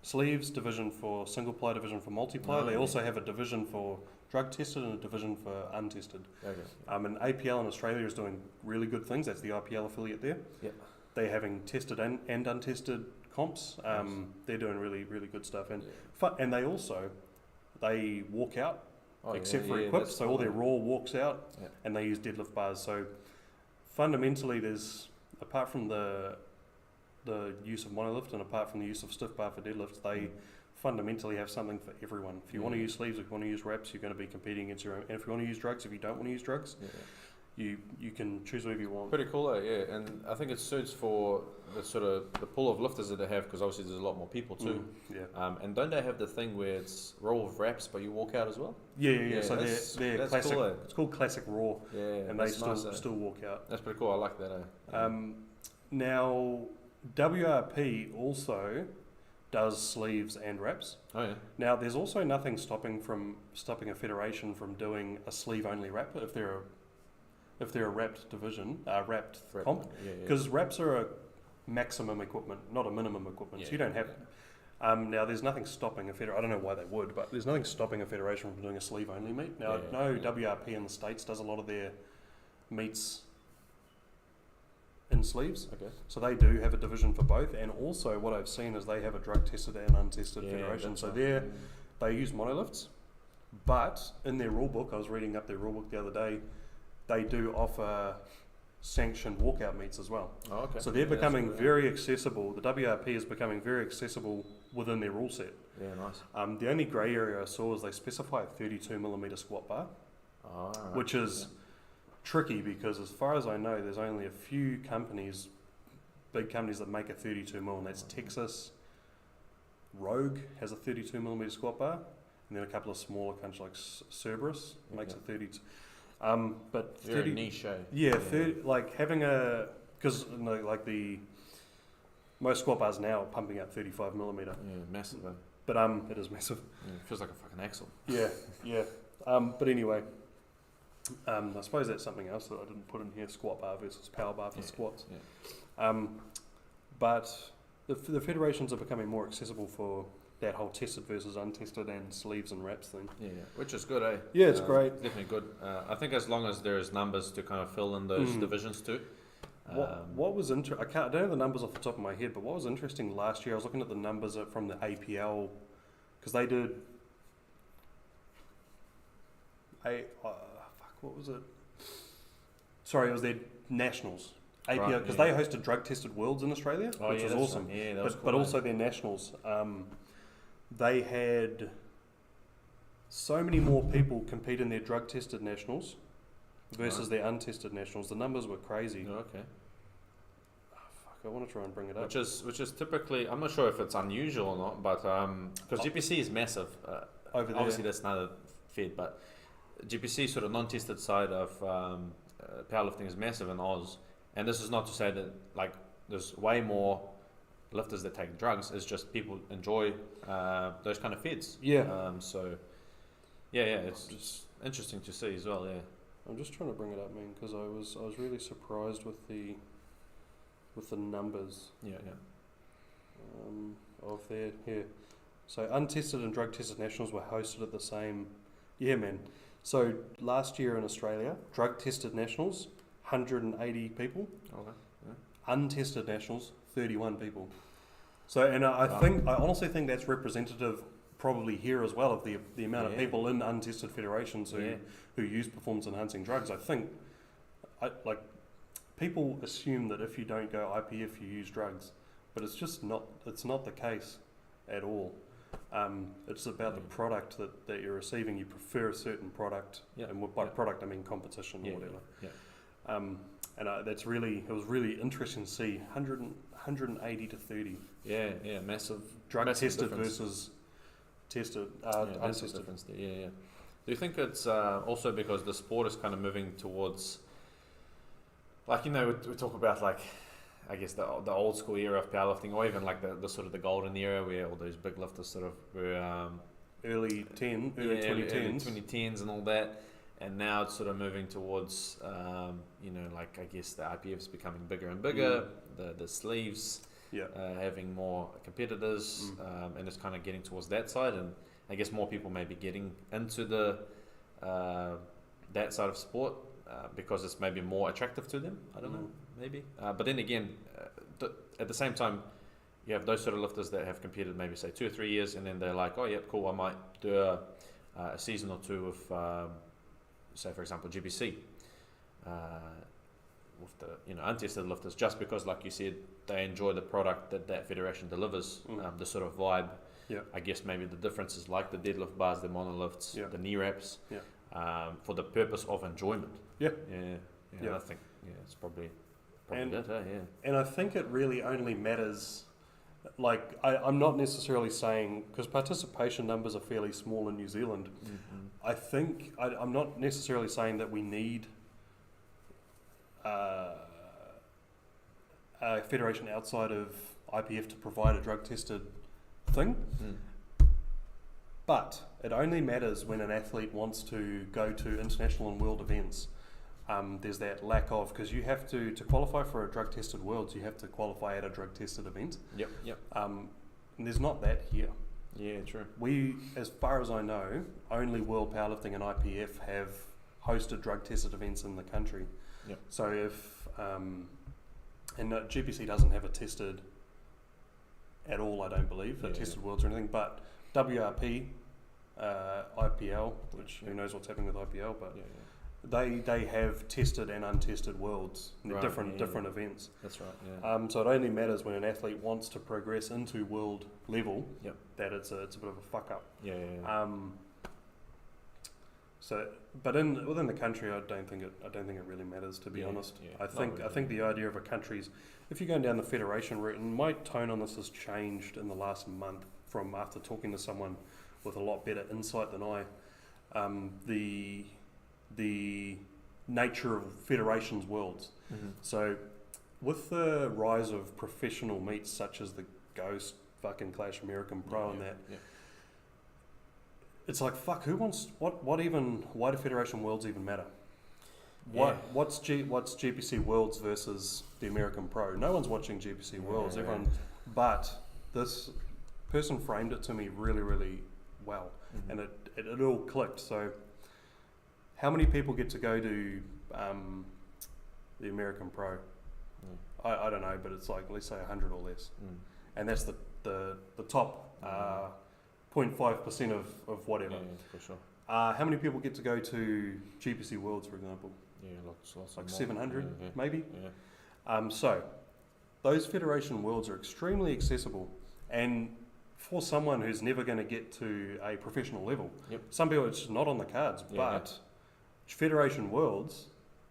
sleeves, division for single ply, division for multiply. They also have a division for drug tested and a division for untested. Okay. And APL in Australia is doing really good things. That's the IPL affiliate there. Yep. They're having tested and untested comps. They're doing really, really good stuff. And and they walk out except for equipped. So all their raw walks out and they use deadlift bars. So fundamentally there's, apart from the use of monolift and apart from the use of stiff bar for deadlifts, they fundamentally have something for everyone. If you want to use sleeves, if you want to use wraps, you're going to be competing against your own. And if you want to use drugs, if you don't want to use drugs, you can choose whatever you want. Pretty cool, and I think it suits for the sort of the pool of lifters that they have, because obviously there's a lot more people too. And don't they have the thing where it's roll with wraps, but you walk out as well? Yeah. So they're classic. Cool, it's called classic raw. And they still walk out. That's pretty cool. I like that. Now, WRP also does sleeves and wraps. Now, there's also nothing stopping a federation from doing a sleeve only wrap if they're a wrapped division, wrapped comp, because wraps are a maximum equipment, not a minimum equipment. So you don't have. Now, there's nothing stopping a federation. I don't know why they would, but there's nothing stopping a federation from doing a sleeve only meet. Now, I know WRP in the States does a lot of their meets in sleeves. So they do have a division for both, and also what I've seen is they have a drug tested and untested federation. So they use monolifts, but in their rule book, I was reading up their rule book the other day, they do offer sanctioned walkout meets as well. Oh, okay. So they're Yeah, becoming that's good. very accessible. The WRP is becoming very accessible within their rule set. Yeah, nice. The only grey area I saw is they specify a 32mm squat bar, Oh, right. which is tricky because as far as I know, there's only a few companies, big companies that make a 32mm, and that's Texas. Rogue has a 32mm squat bar, and then a couple of smaller countries like Cerberus makes a 32. But Very 30, niche, eh? yeah, 30, like having a, because like the most squat bars now are pumping out 35mm, Yeah, massive. Eh? but it is massive. Yeah, it feels like a fucking axle. Yeah, yeah. But anyway, I suppose that's something else that I didn't put in here: squat bar versus power bar for squats. Yeah. But the federations are becoming more accessible for that whole tested versus untested and sleeves and wraps thing. Yeah, which is good, eh? Yeah, it's great. Definitely good. I think as long as there's numbers to kind of fill in those divisions too. What was I don't know the numbers off the top of my head, but what was interesting last year, I was looking at the numbers from the APL, because they did what was it? Sorry, it was their nationals. APL, because they hosted drug tested worlds in Australia, which was awesome. Right. Yeah, that was cool, but also their nationals. They had so many more people compete in their drug tested nationals versus their untested nationals. The numbers were crazy. Oh, okay. I want to try and bring it up. Which is typically, I'm not sure if it's unusual or not, but because GPC is massive. Over there. Obviously, that's not a Fed, but GPC sort of non-tested side of powerlifting is massive in Oz. And this is not to say that like there's way more lifters that take drugs. It's just people enjoy those kind of feds. Yeah. So it's just interesting to see as well. Yeah. I'm just trying to bring it up, man, because I was really surprised with the numbers. Yeah. Of their here. So untested and drug tested nationals were hosted at the same. Yeah, man. So last year in Australia, drug tested nationals, 180 people. Okay. Yeah. Untested nationals, 31 people. So, and I honestly think that's representative probably here as well of the amount of people in untested federations who use performance enhancing drugs. I think, people assume that if you don't go IPF, you use drugs, but it's just not. It's not the case at all. It's about the product that you're receiving. You prefer a certain product, and by product I mean competition or whatever. And it was really interesting to see 180 to 30. Yeah, massive drug massive tested difference. versus tested, massive untested. difference there. Yeah. Do you think it's also because the sport is kind of moving towards, like, we talk about like, I guess the old school era of powerlifting, or even like the sort of the golden era where all those big lifters sort of were early 2010s. Early 2010s and all that. And now it's sort of moving towards, like I guess the IPF's becoming bigger and bigger, the sleeves having more competitors, and it's kind of getting towards that side. And I guess more people may be getting into the that side of sport because it's maybe more attractive to them. I don't know, maybe. But then again, at the same time, you have those sort of lifters that have competed maybe say 2 or 3 years, and then they're like, oh yeah, cool, I might do a season or two of say for example GBC with the untested lifters, just because like you said they enjoy the product that federation delivers, the sort of vibe. I guess maybe the difference is like the deadlift bars, the monolifts, the knee wraps, for the purpose of enjoyment. I think it's probably that. And I think it really only matters. Like, I'm not necessarily saying, because participation numbers are fairly small in New Zealand, I think, I'm not necessarily saying that we need a federation outside of IPF to provide a drug-tested thing, but it only matters when an athlete wants to go to international and world events. There's that lack of, because you have to qualify for a drug-tested worlds, you have to qualify at a drug-tested event. And there's not that here. Yeah, true. We, as far as I know, only World Powerlifting and IPF have hosted drug-tested events in the country. So if, GPC doesn't have a tested at all, I don't believe, tested worlds or anything, but WRP IPL, which who knows what's happening with IPL, but Yeah. they have tested and untested worlds, and they're Right, different events. That's right. Yeah. So it only matters when an athlete wants to progress into world level Yep. that it's a bit of a fuck up. Yeah. Yeah. But within the country, I don't think it really matters, to be honest. Yeah. I think the idea of a country's, if you're going down the federation route, and my tone on this has changed in the last month from after talking to someone with a lot better insight than I. The nature of federations worlds. Mm-hmm. So, with the rise of professional meets such as the Ghost, fucking Clash, American Pro, and that, it's like, fuck, who wants what even? Why do Federation Worlds even matter? What's GPC Worlds versus the American Pro? No one's watching GPC Worlds. Everyone, but this person framed it to me really, really well, and it all clicked. So, how many people get to go to the American Pro? I don't know, but it's like, let's say 100 or less, and that's the top 0.5% of whatever. Yeah, for sure. How many people get to go to GPC Worlds, for example? Yeah, lots Like more. 700, Yeah. maybe. Yeah. So those Federation Worlds are extremely accessible, and for someone who's never going to get to a professional level, some people it's not on the cards, but Federation Worlds,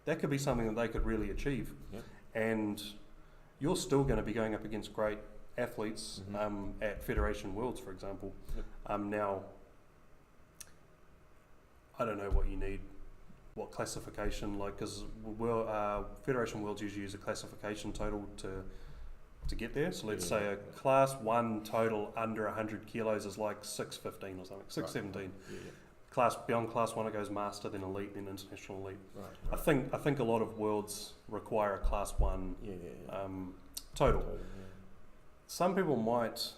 that could be something that they could really achieve, and you're still going to be going up against great athletes at Federation Worlds, for example. Now, I don't know what you need, what classification, like, because Federation Worlds usually use a classification total to get there. So let's say a class 1 total under 100 kilos is like 615 or something, 617. Beyond class 1 it goes master, then elite, then international elite. I think a lot of worlds require a class 1 total. Some people might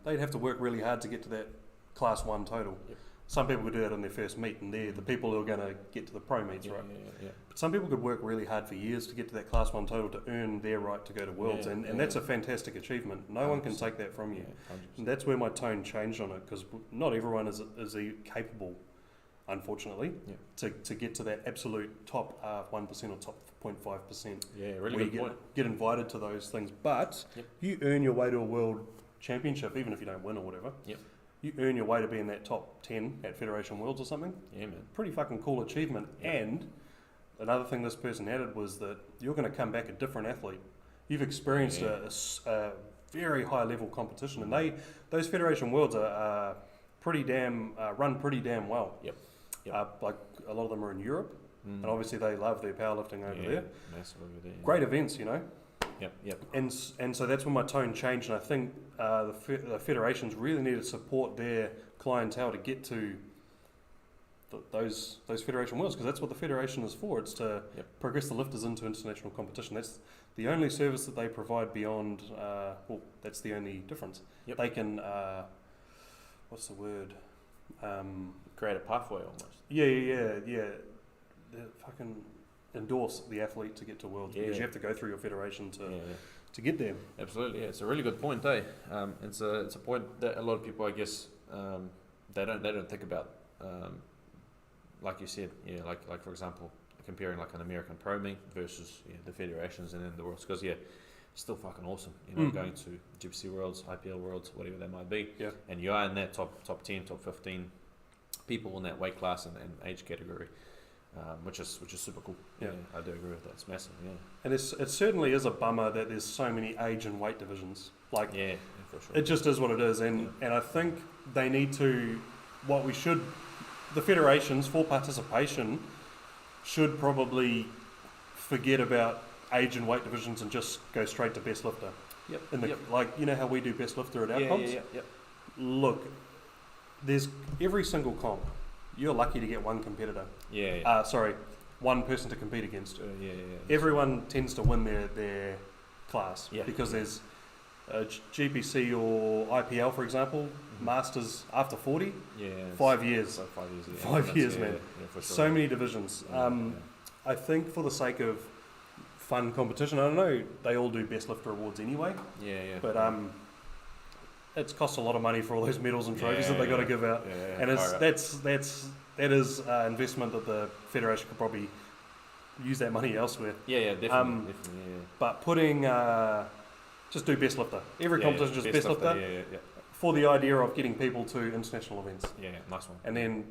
they'd have to work really hard to get to that class 1 total. Some people could do that on their first meet, and they're the people who are going to get to the pro meets, right? But some people could work really hard for years to get to that class 1 total to earn their right to go to worlds, and that's a fantastic achievement. No one can take that from you. And that's where my tone changed on it, because not everyone is capable, unfortunately, to get to that absolute top 1% or top 0.5%. Yeah, really where good you point. get invited to those things, but you earn your way to a world championship, even if you don't win or whatever. You earn your way to be in that top 10 at Federation Worlds or something. Yeah, man. Pretty fucking cool achievement. And another thing this person added was that you're going to come back a different athlete. You've experienced a very high level competition, and those Federation Worlds are pretty damn run pretty damn well. Like a lot of them are in Europe, and obviously they love their powerlifting over there. Massive over there. Great events, you know. Yep. And so that's when my tone changed, and I think the federations really need to support their clientele to get to those Federation Worlds, because that's what the federation is for. It's to progress the lifters into international competition. That's the only service that they provide beyond. That's the only difference. They can. What's the word? Create a pathway almost. Yeah. They fucking endorse the athlete to get to Worlds, because you have to go through your federation to get there. Absolutely, it's a really good point, eh? It's a point that a lot of people, I guess, they don't think about. Like you said, like for example, comparing like an American Pro meet versus the federations and then the Worlds, because still fucking awesome, going to GPC Worlds, IPL Worlds, whatever they might be, and you are in that top 10, top 15 people in that weight class and age category. Which is super cool. I do agree with that. It's massive. And it certainly is a bummer that there's so many age and weight divisions. Like, for sure. It just is what it is, and I think they need to. The federations for participation should probably forget about age and weight divisions and just go straight to best lifter. Like, you know how we do best lifter at our comps. Look, there's every single comp. You're lucky to get one competitor. One person to compete against. Everyone tends to win their class because there's GPC or IPL, for example, masters after 40. 5 years. Like 5 years. 5 years, man. For sure. So many divisions. I think for the sake of fun competition, I don't know, they all do best lifter awards anyway. But it's cost a lot of money for all those medals and trophies that they got to give out, and that is investment that the federation could probably use that money elsewhere. Definitely. But putting just do best lifter. Every competition just best lifter. For the idea of getting people to international events. Nice one. And then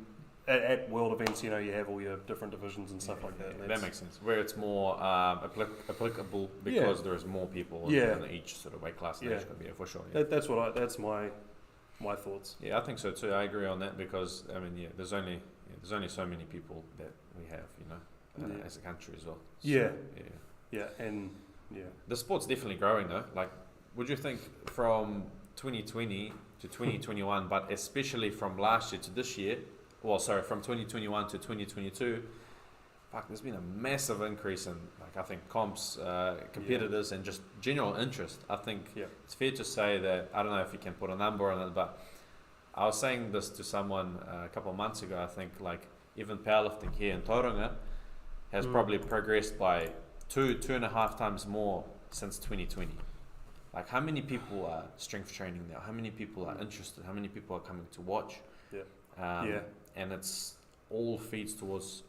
at world events, you have all your different divisions and stuff like that. That makes sense. Where it's more applicable because there's more people in each sort of weight class. For sure. That's my thoughts. Yeah, I think so too. I agree on that because there's only so many people that we have, as a country as well. So, the sport's definitely growing though. Like, would you think from 2020 to 2021, but especially from last year to this year, from 2021 to 2022, there's been a massive increase in, I think, comps, competitors, and just general interest. I think it's fair to say that, I don't know if you can put a number on it, but I was saying this to someone a couple of months ago. I think, even powerlifting here in Tauranga has probably progressed by 2.5 times more since 2020. How many people are strength training now? How many people are interested? How many people are coming to watch? And it's all feeds towards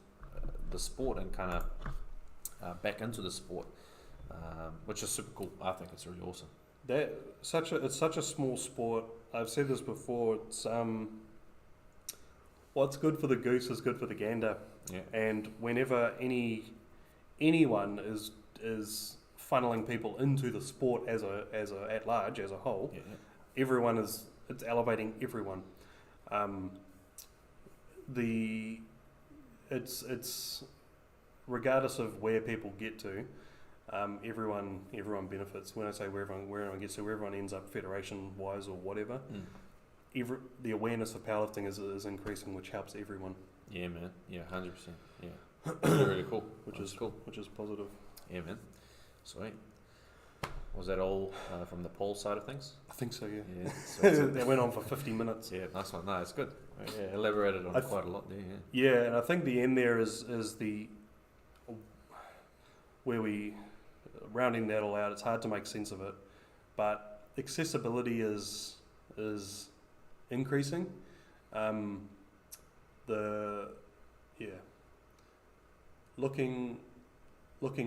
the sport and kind of back into the sport, which is super cool. I think it's really awesome. It's such a small sport. I've said this before. It's what's good for the goose is good for the gander. And whenever anyone is funneling people into the sport as a at large, as a whole, it's elevating everyone. It's regardless of where people get to, everyone benefits. When I say where everyone gets to, where everyone ends up federation wise or whatever, the awareness of powerlifting is increasing, which helps everyone. Yeah, man. Yeah, 100%. Yeah, really cool. Which is positive. Yeah, man. Sweet. Was that all from the poll side of things? I think so, yeah. That went on for 50 minutes. Yeah, nice one. No, it's good. Yeah, elaborated on quite a lot there. Yeah, and I think the end there is the where we rounding that all out. It's hard to make sense of it, but accessibility is increasing. Looking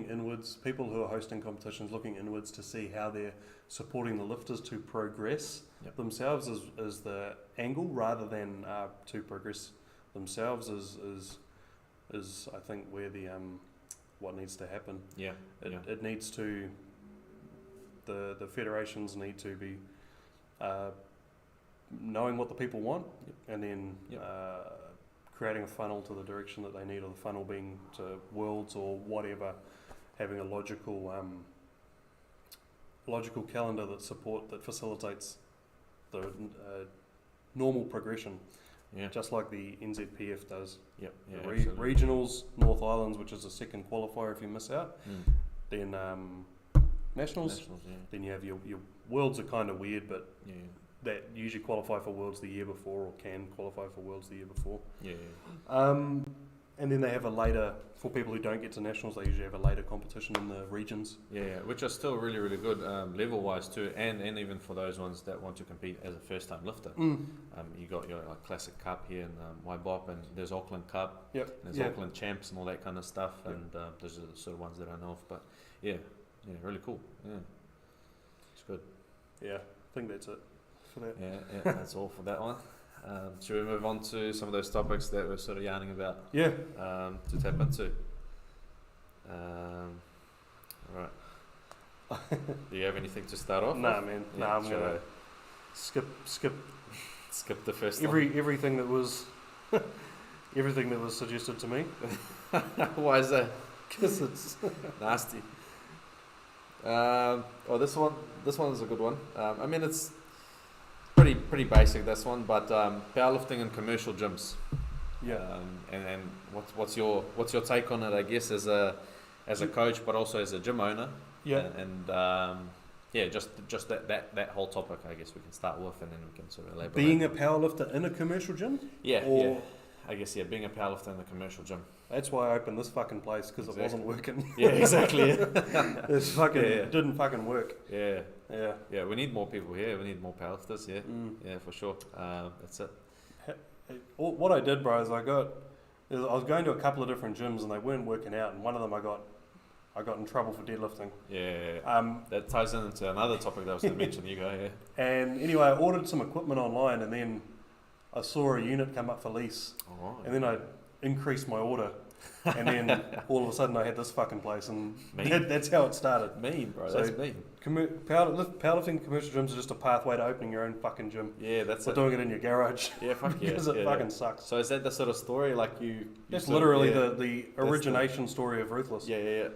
inwards, people who are hosting competitions looking inwards to see how they're supporting the lifters to progress themselves is the angle, rather than to progress themselves is I think where the what needs to happen. It needs to, the federations need to be knowing what the people want, and then creating a funnel to the direction that they need, or the funnel being to worlds or whatever, having a logical calendar that facilitates the normal progression, just like the NZPF does. Regionals, North Islands, which is the second qualifier if you miss out, then nationals, then you have your worlds are kind of weird, but that usually qualify for Worlds the year before, or can qualify for Worlds the year before. And then they have a later, for people who don't get to nationals, they usually have a later competition in the regions. Which are still really, really good level-wise too, and even for those ones that want to compete as a first-time lifter. You got your Classic Cup here in Waibop, and there's Auckland Cup, and there's Auckland Champs and all that kind of stuff, and those are the sort of ones that I know of. But really cool. It's good. I think that's it for that. That's all for that one. Should we move on to some of those topics that we're sort of yarning about? To tap into. Right. Do you have anything to start off? Nah, man. I'm gonna skip the first everything that was everything that was suggested to me. Why is that? Because it's nasty. This one is a good one. I mean, it's pretty basic, this one, but powerlifting in commercial gyms. And what's your take on it? I guess as a coach, but also as a gym owner. Just that whole topic. I guess we can start with, and then we can sort of elaborate. Being a powerlifter in a commercial gym. I guess being a powerlifter in a commercial gym. That's why I opened this fucking place, because it wasn't working. Exactly. It's fucking didn't fucking work. Yeah. We need more people here. We need more powerlifters. Yeah, for sure. That's it. What I did, bro, is I was going to a couple of different gyms and they weren't working out, and one of them I got in trouble for deadlifting. Yeah. That ties into another topic that I was going to mention. You go, yeah. And anyway, I ordered some equipment online, and then I saw a unit come up for lease, and then I increased my order, and then all of a sudden I had this fucking place, and that's how it started. Mean, bro. So that's mean. Powerlifting commercial gyms are just a pathway to opening your own fucking gym. Yeah, that's or it. doing it in your garage. Yeah, fuck yeah. Because it fucking sucks. So is that the sort of story, like you That's literally the origination story of Ruthless. Yeah.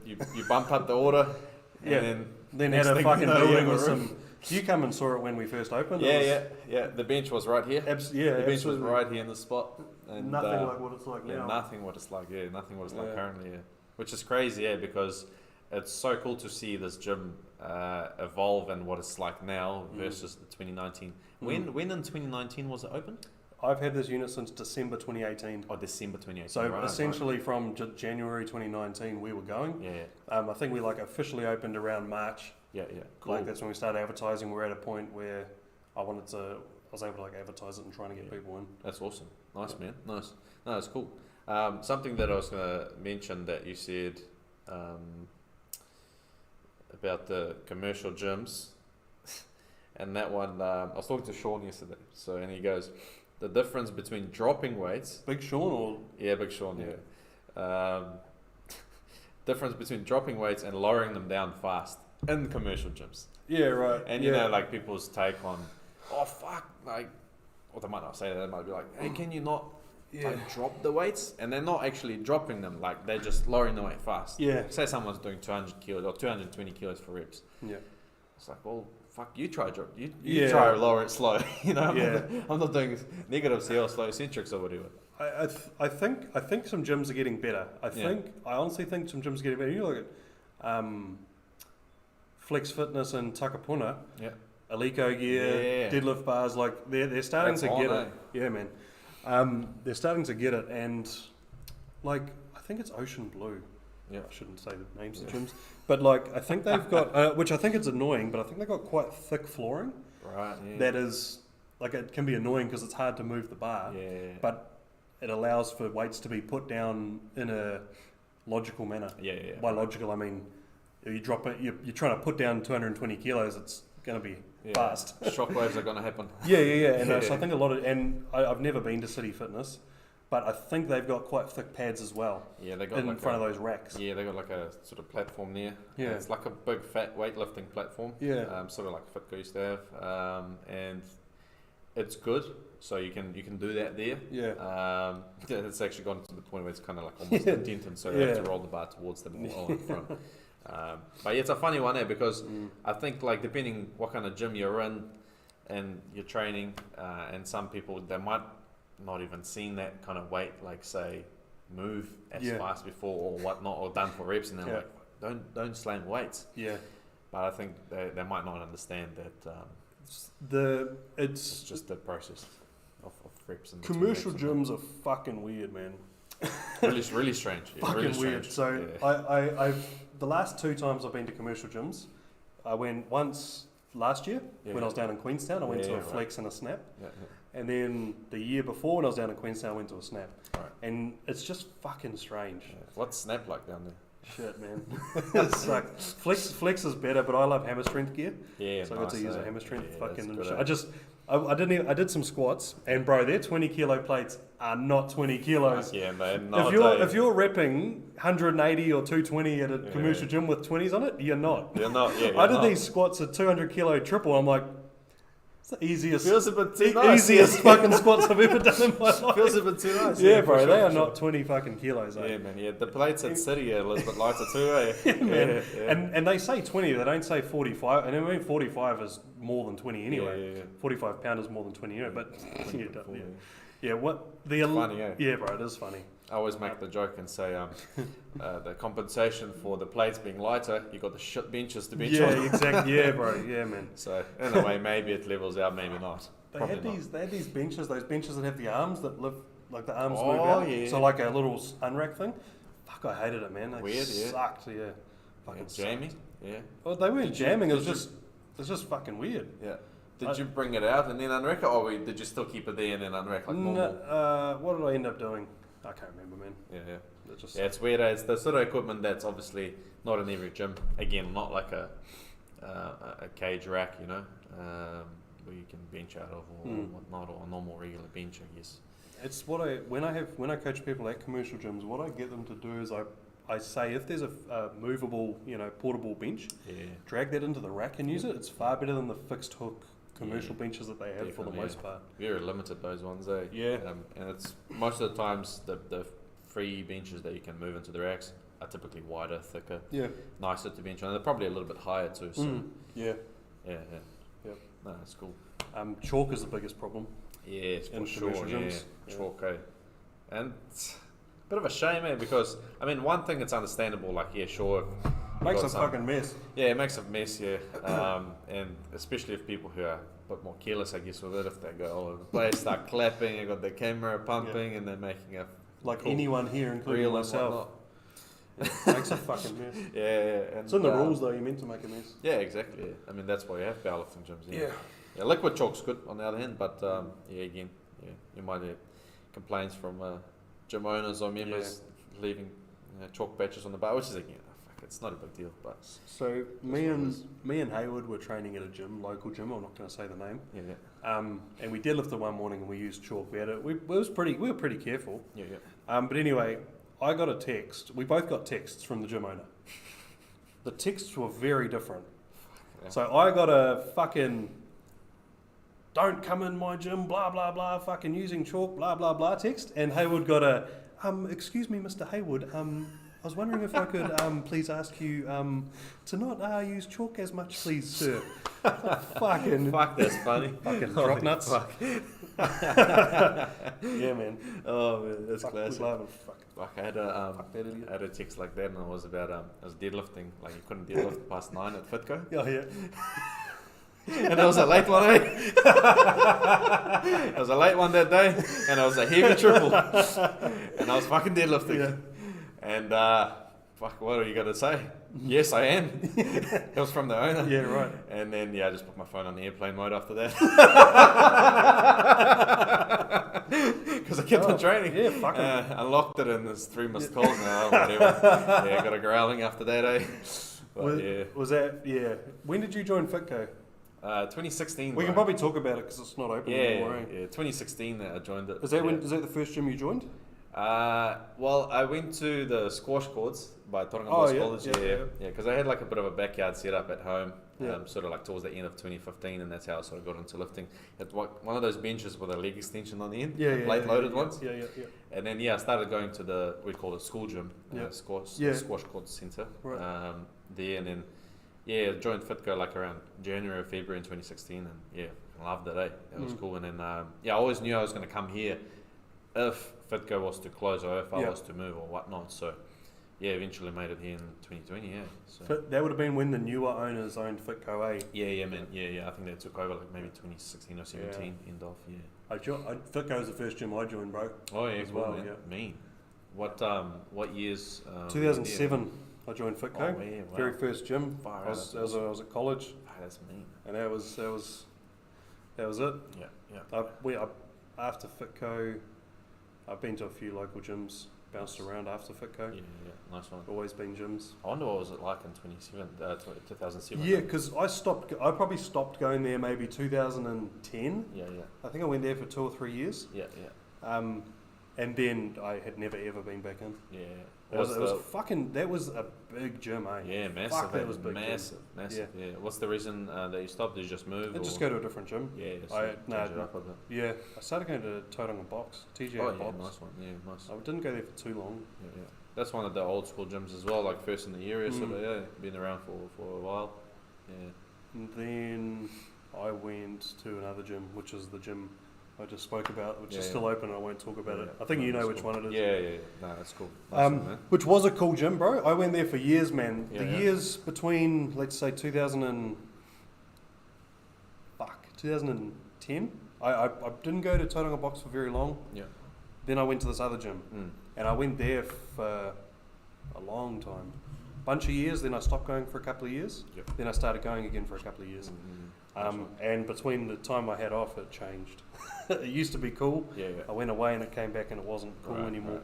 You bump up the order, and then had a fucking building with some. You come and saw it when we first opened. Yeah. The bench was right here. The bench was right here in the spot. And, nothing like what it's like now. Nothing what it's like. Yeah, nothing what it's like currently. Yeah, which is crazy. Yeah, because it's so cool to see this gym evolve and what it's like now versus the 2019. When in 2019 was it open? I've had this unit since December 2018. Oh, December 2018. So essentially from January 2019 we were going. Yeah. I think we officially opened around March. Yeah. Cool. Like that's when we started advertising. We're at a point where I was able to advertise it and trying to get people in. That's awesome. Nice, man. Nice. No, that's cool. Something that I was going to mention that you said about the commercial gyms, and that one, I was talking to Sean yesterday. And he goes, the difference between dropping weights. Big Sean or? Yeah, Big Sean. Yeah. Difference between dropping weights and lowering them down fast in commercial gyms. Yeah, right. And you know, like people's take on, oh fuck, like, or they might not say that. They might be like, hey, can you not like drop the weights? And they're not actually dropping them. Like they're just lowering the weight fast. Yeah. Say someone's doing 200 kilos or 220 kilos for reps. Yeah. It's like, well, fuck, you try drop. You try to lower it slow. You know, I'm not doing negative CL slow eccentrics or whatever. I think some gyms are getting better. I honestly think some gyms are getting better. You look at Flex Fitness and Takapuna, Alico gear, deadlift bars, like they're starting to get it. Yeah, man. They're starting to get it, and like I think it's Ocean Blue. Yeah, I shouldn't say the names of the gyms, but like I think they've got, which I think it's annoying, but I think they've got quite thick flooring. Right. Yeah. That is like it can be annoying because it's hard to move the bar. Yeah. But it allows for weights to be put down in a logical manner. Yeah. By logical, I mean you drop it. You're trying to put down 220 kilos. It's going to be fast. Shockwaves are going to happen. Yeah. And so I think a lot of, and I've never been to City Fitness, but I think they've got quite thick pads as well. Yeah, they got in front of those racks. Yeah, they got like a sort of platform there. Yeah, it's like a big fat weightlifting platform. Yeah, sort of like Fitco used to have, and it's good. So you can do that there. Yeah. It's actually gone to the point where it's kind of like almost indented, so you have to roll the bar towards them all in front. But yeah, it's a funny one there because I think like depending what kind of gym you're in and you're training, and some people they might not even seen that kind of weight, like say move as fast before or whatnot, or done for reps, and they're like, don't slam weights. Yeah. But I think they might not understand that it's just the process of reps. And commercial gyms are fucking weird, man. really strange. Yeah, fucking really weird. Strange. So I've the last 2 times I've been to commercial gyms, I went once last year when I was down in Queenstown. I went to a Flex and a Snap. And then the year before when I was down in Queenstown I went to a Snap. Right. And it's just fucking strange. What's Snap like down there? Shit, man. It sucks. Flex is better, but I love hammer strength gear. Yeah, so I got to use a hammer strength I did some squats, and bro, their 20 kilo plates are not 20 kilos. Yeah, man. If you're repping 180 or 220 at a commercial gym with 20s on it, you're not. You're not. Yeah, I did these squats at 200 kilo triple. I'm like, it's the easiest. Feels a bit too nice. Easiest fucking squats I've ever done in my life. Feels a bit too nice. Yeah, bro, they are not 20 fucking kilos. Yeah, man. Yeah, the plates at City are a little bit lighter too, eh? And they say 20, they don't say 45. And I mean, 45 is more than 20 anyway. Yeah. 45 pound is more than 20 anyway. But funny, eh? Yeah, bro, it is funny. I always make the joke and say the compensation for the plates being lighter, you got the shit benches to bench on. Yeah, exactly. Yeah, bro. Yeah, man. So in a way, maybe it levels out, maybe not. They had these benches, those benches that have the arms that live, like the arms move out. Yeah. So like a little unrack thing. Fuck, I hated it, man. They sucked. Yeah. Fucking jamming. Yeah. Well, they weren't jamming. It was just It's just fucking weird. Yeah. Did you bring it out and then unrack it, or did you still keep it there and then unrack like normal? What did I end up doing? I can't remember, man. Yeah. Just It's weird. It's the sort of equipment that's obviously not in every gym. Again, not like a cage rack, you know, where you can bench out of or whatnot, or a normal regular bench, I guess. It's what when I coach people at commercial gyms, what I get them to do is I say if there's a movable, portable bench, drag that into the rack and use it. It's far better than the fixed hook commercial benches that they have for the most part. Very limited, those ones, eh? Yeah. And it's most of the times the free benches that you can move into the racks are typically wider, thicker, nicer to bench on. They're probably a little bit higher too. So Yeah. No, that's cool. Chalk is the biggest problem. Yes, in for sure. gyms. Chalk, eh? And it's a bit of a shame, eh? Because I mean, one thing it's understandable. Like, sure, makes a fucking mess. Yeah, it makes a mess. Yeah, and especially if people who are a bit more careless, I guess, with it, if they go all over the place, start clapping, and got the camera pumping, and they're making a like anyone here, including myself. It makes a fucking mess. Yeah. And, it's in the rules though. You're meant to make a mess. Yeah, exactly. Yeah. I mean, that's why you have powerlifting gyms. Yeah, liquid chalk's good on the other hand, but again, you might get complaints from gym owners or members leaving chalk patches on the bar, which is again, it's not a big deal. But so me and Hayward were training at a gym, local gym. I'm not going to say the name. And we deadlifted one morning and we used chalk. We were pretty careful. But anyway, I got a text. We both got texts from the gym owner. The texts were very different. So I got a fucking "don't come in my gym, blah blah blah, fucking using chalk, blah blah blah" text, and Hayward got a "excuse me, Mr. Hayward, I was wondering if I could please ask you to not use chalk as much, please, sir." Fuck, that's funny. Fucking drop nuts. Fuck. Yeah, man. Oh man, that's classic. Fuck, I had a text like that, and it was about I was deadlifting, like you couldn't deadlift past 9 at Fitco. Oh yeah. And it was a late one, eh? It was a late one that day, and it was a heavy triple, and I was fucking deadlifting. Yeah. And fuck, what are you gonna say? Yes, I am. It was from the owner. Yeah, right. And then I just put my phone on the airplane mode after that, because I kept on training. Yeah, fucking. I locked it, and there's 3 missed calls now. Whatever. Yeah, got a growling after that, eh? But, was that? Yeah. When did you join Fitco? 2016. We can probably talk about it because it's not open anymore. Yeah, 2016 I joined it. Is that the first gym you joined? Well, I went to the squash courts by Tauranga College. Yeah, because I had like a bit of a backyard set up at home, sort of like towards the end of 2015, and that's how I sort of got into lifting. Had one of those benches with a leg extension on the end, plate loaded ones. Yeah. And then I started going to we call it school gym, squash court centre. Right. There, and then joined Fitco like around January or February in 2016, and loved it. It was cool. And then I always knew I was going to come here if Fitco was to close or if I was to move or whatnot. So eventually made it here in 2020. So that would have been when the newer owners owned Fitco, eh? Yeah, man. Yeah. I think they took over like maybe 2016 or 17 end of. Fitco was the first gym I joined, bro. Oh yeah, as cool, well. man. Yeah. Mean. What years? 2007. I joined Fitco. Oh, yeah, wow. Very first gym. I was at college. Oh, that's mean. And that was it. Yeah. After Fitco, I've been to a few local gyms, bounced around after Fitco. Yeah, nice one. Always been gyms. I wonder what was it like in 2007. Yeah, because I probably stopped going there maybe 2010. Yeah. I think I went there for 2 or 3 years. Yeah. And then I had never ever been back in. Yeah. That was a big gym, eh? Yeah, massive. Fuck, that was big. Massive. Yeah. What's the reason that you stopped? Did you just move? I'd just go to a different gym. Yeah, change it up a bit. Yeah, I started going to Tauranga Box, TJ Box. Nice one. Yeah, nice. I didn't go there for too long. Yeah. That's one of the old school gyms as well, like first in the area, sort of, been around for a while. Yeah. And then I went to another gym, which is the gym I just spoke about, which is still open. I won't talk about it. I think you know which one it is. Yeah. No, that's cool. Nice one, man. Which was a cool gym, bro. I went there for years, man. Years between, let's say, 2010. I didn't go to Tauranga Box for very long. Yeah. Then I went to this other gym, and I went there for a long time. bunch of years, then I stopped going for a couple of years, Yep. then I started going again for a couple of years. And between the time I had off, it changed. It used to be cool. Yeah. I went away and it came back and it wasn't cool anymore. Right.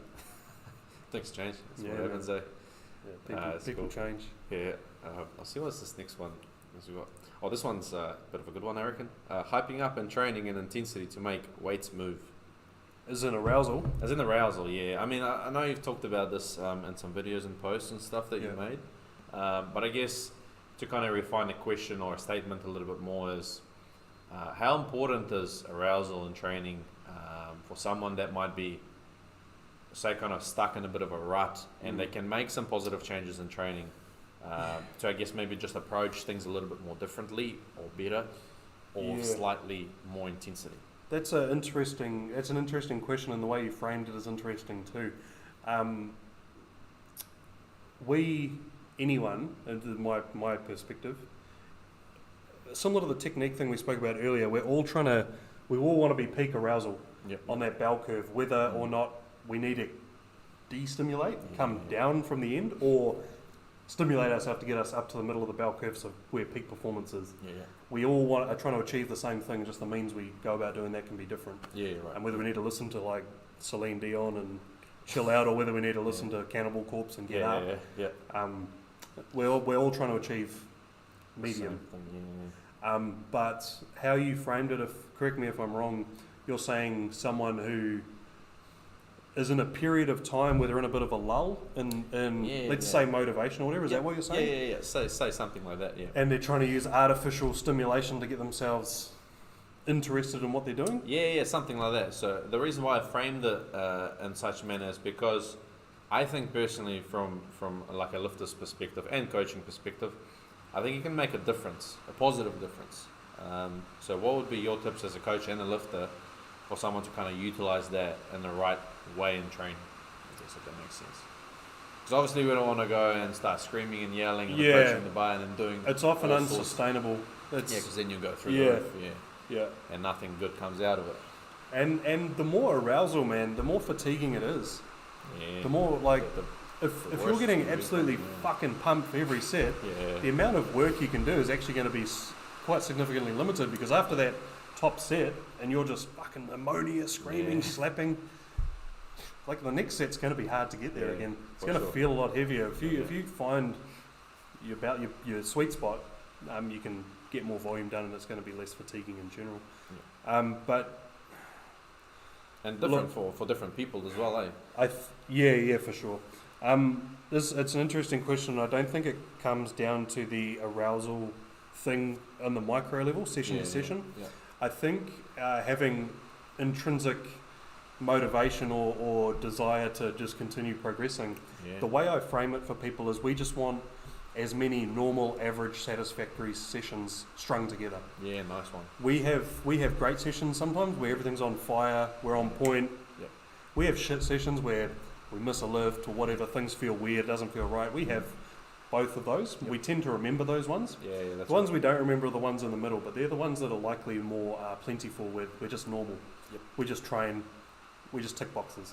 Things change. That's what Yeah, happens, eh? Yeah, people cool. change. Yeah. I'll see what's this next one. What's we got? Oh, this one's a bit of a good one, I reckon. Hyping up and training and intensity to make weights move. Is an arousal. As in arousal, yeah. I mean, I know you've talked about this in some videos and posts and stuff that you've made. But I guess to kind of refine the question or a statement a little bit more is how important is arousal in training for someone that might be, say, kind of stuck in a bit of a rut and they can make some positive changes in training to, I guess, maybe just approach things a little bit more differently or better or slightly more intensity? That's an interesting question, and the way you framed it is interesting too. Anyone, in my perspective, similar to the technique thing we spoke about earlier, we all want to be peak arousal on that bell curve, whether or not we need to de-stimulate, come down from the end, or stimulate ourselves to get us up to the middle of the bell curve, so where peak performance is. We all are trying to achieve the same thing, just the means we go about doing that can be different. Right. And whether we need to listen to like Celine Dion and chill out, or whether we need to listen to Cannibal Corpse and get up. We're all trying to achieve medium. But how you framed it, correct me if I'm wrong, you're saying someone who is in a period of time where they're in a bit of a lull in let's say motivation or whatever. Is that what you're saying? Yeah. Say something like that. Yeah. And they're trying to use artificial stimulation to get themselves interested in what they're doing. Yeah, something like that. So the reason why I framed it in such a manner is because I think personally, from like a lifter's perspective and coaching perspective, I think you can make a difference, a positive difference. So what would be your tips as a coach and a lifter for someone to kind of utilize that in the right way in training? I guess if that makes sense. Because obviously we don't want to go and start screaming and yelling and approaching the bar and then doing. It's often unsustainable. Because then you go through the roof. Yeah. And nothing good comes out of it. And the more arousal, man, the more fatiguing it is. Yeah. The more like if you're getting absolutely fucking pumped for every set, the amount of work you can do is actually going to be quite significantly limited, because after that top set and you're just fucking ammonia, screaming, slapping, like the next set's going to be hard to get there again. It's going to feel a lot heavier. If you find your sweet spot, you can get more volume done and it's going to be less fatiguing in general. And different for different people as well, eh? For sure. It's an interesting question. I don't think it comes down to the arousal thing on the micro level, session to session. I think having intrinsic motivation or desire to just continue progressing. The way I frame it for people is we just want as many normal, average, satisfactory sessions strung together. Yeah, nice one. We have great sessions sometimes where everything's on fire, we're on point. We have shit sessions where we miss a lift or whatever, things feel weird, doesn't feel right. We have both of those. We tend to remember those ones. That's the ones we don't remember are the ones in the middle, but they're the ones that are likely more plentiful, where we're just normal. We just train, we just tick boxes.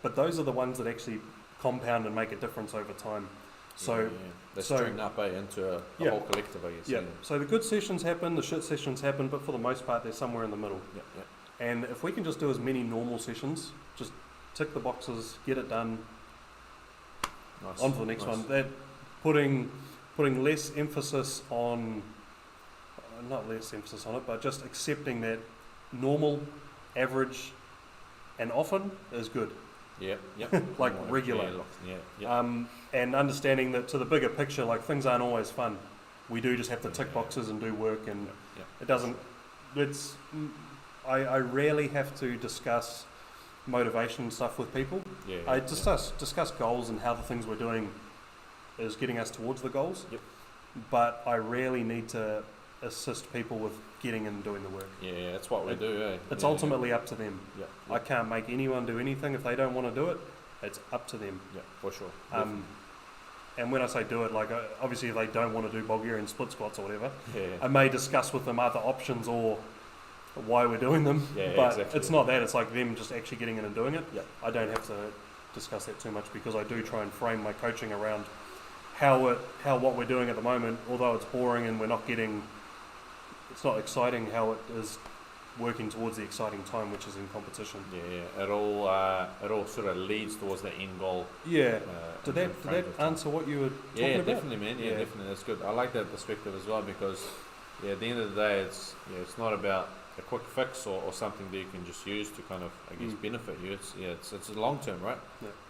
But those are the ones that actually compound and make a difference over time. So they're stringed up into a whole collective, I guess. So the good sessions happen, the shit sessions happen, but for the most part they're somewhere in the middle. And if we can just do as many normal sessions, just tick the boxes, get it done, on to the next one. That putting less emphasis on, not less emphasis on it, but just accepting that normal, average, and often is good. Like regular. And understanding that to the bigger picture, like things aren't always fun. We do just have to tick boxes and do work, and it doesn't. I rarely have to discuss motivation and stuff with people. I discuss goals and how the things we're doing is getting us towards the goals. But I rarely need to assist people with getting in and doing the work. That's what we do. It's ultimately up to them. I can't make anyone do anything. If they don't want to do it, it's up to them. For sure. And when I say do it, like obviously if they don't want to do Bulgarian split squats or whatever, I may discuss with them other options or why we're doing them. But it's not that. It's like them just actually getting in and doing it. I don't have to discuss that too much, because I do try and frame my coaching around how what we're doing at the moment, although it's boring and it's not exciting, how it is working towards the exciting time, which is in competition. Yeah. It all sort of leads towards the end goal. Yeah. Did that answer what you were talking about? Definitely, man. Yeah, definitely. That's good. I like that perspective as well because, at the end of the day, it's not about a quick fix or something that you can just use to kind of, I guess, benefit you. It's a long term, right?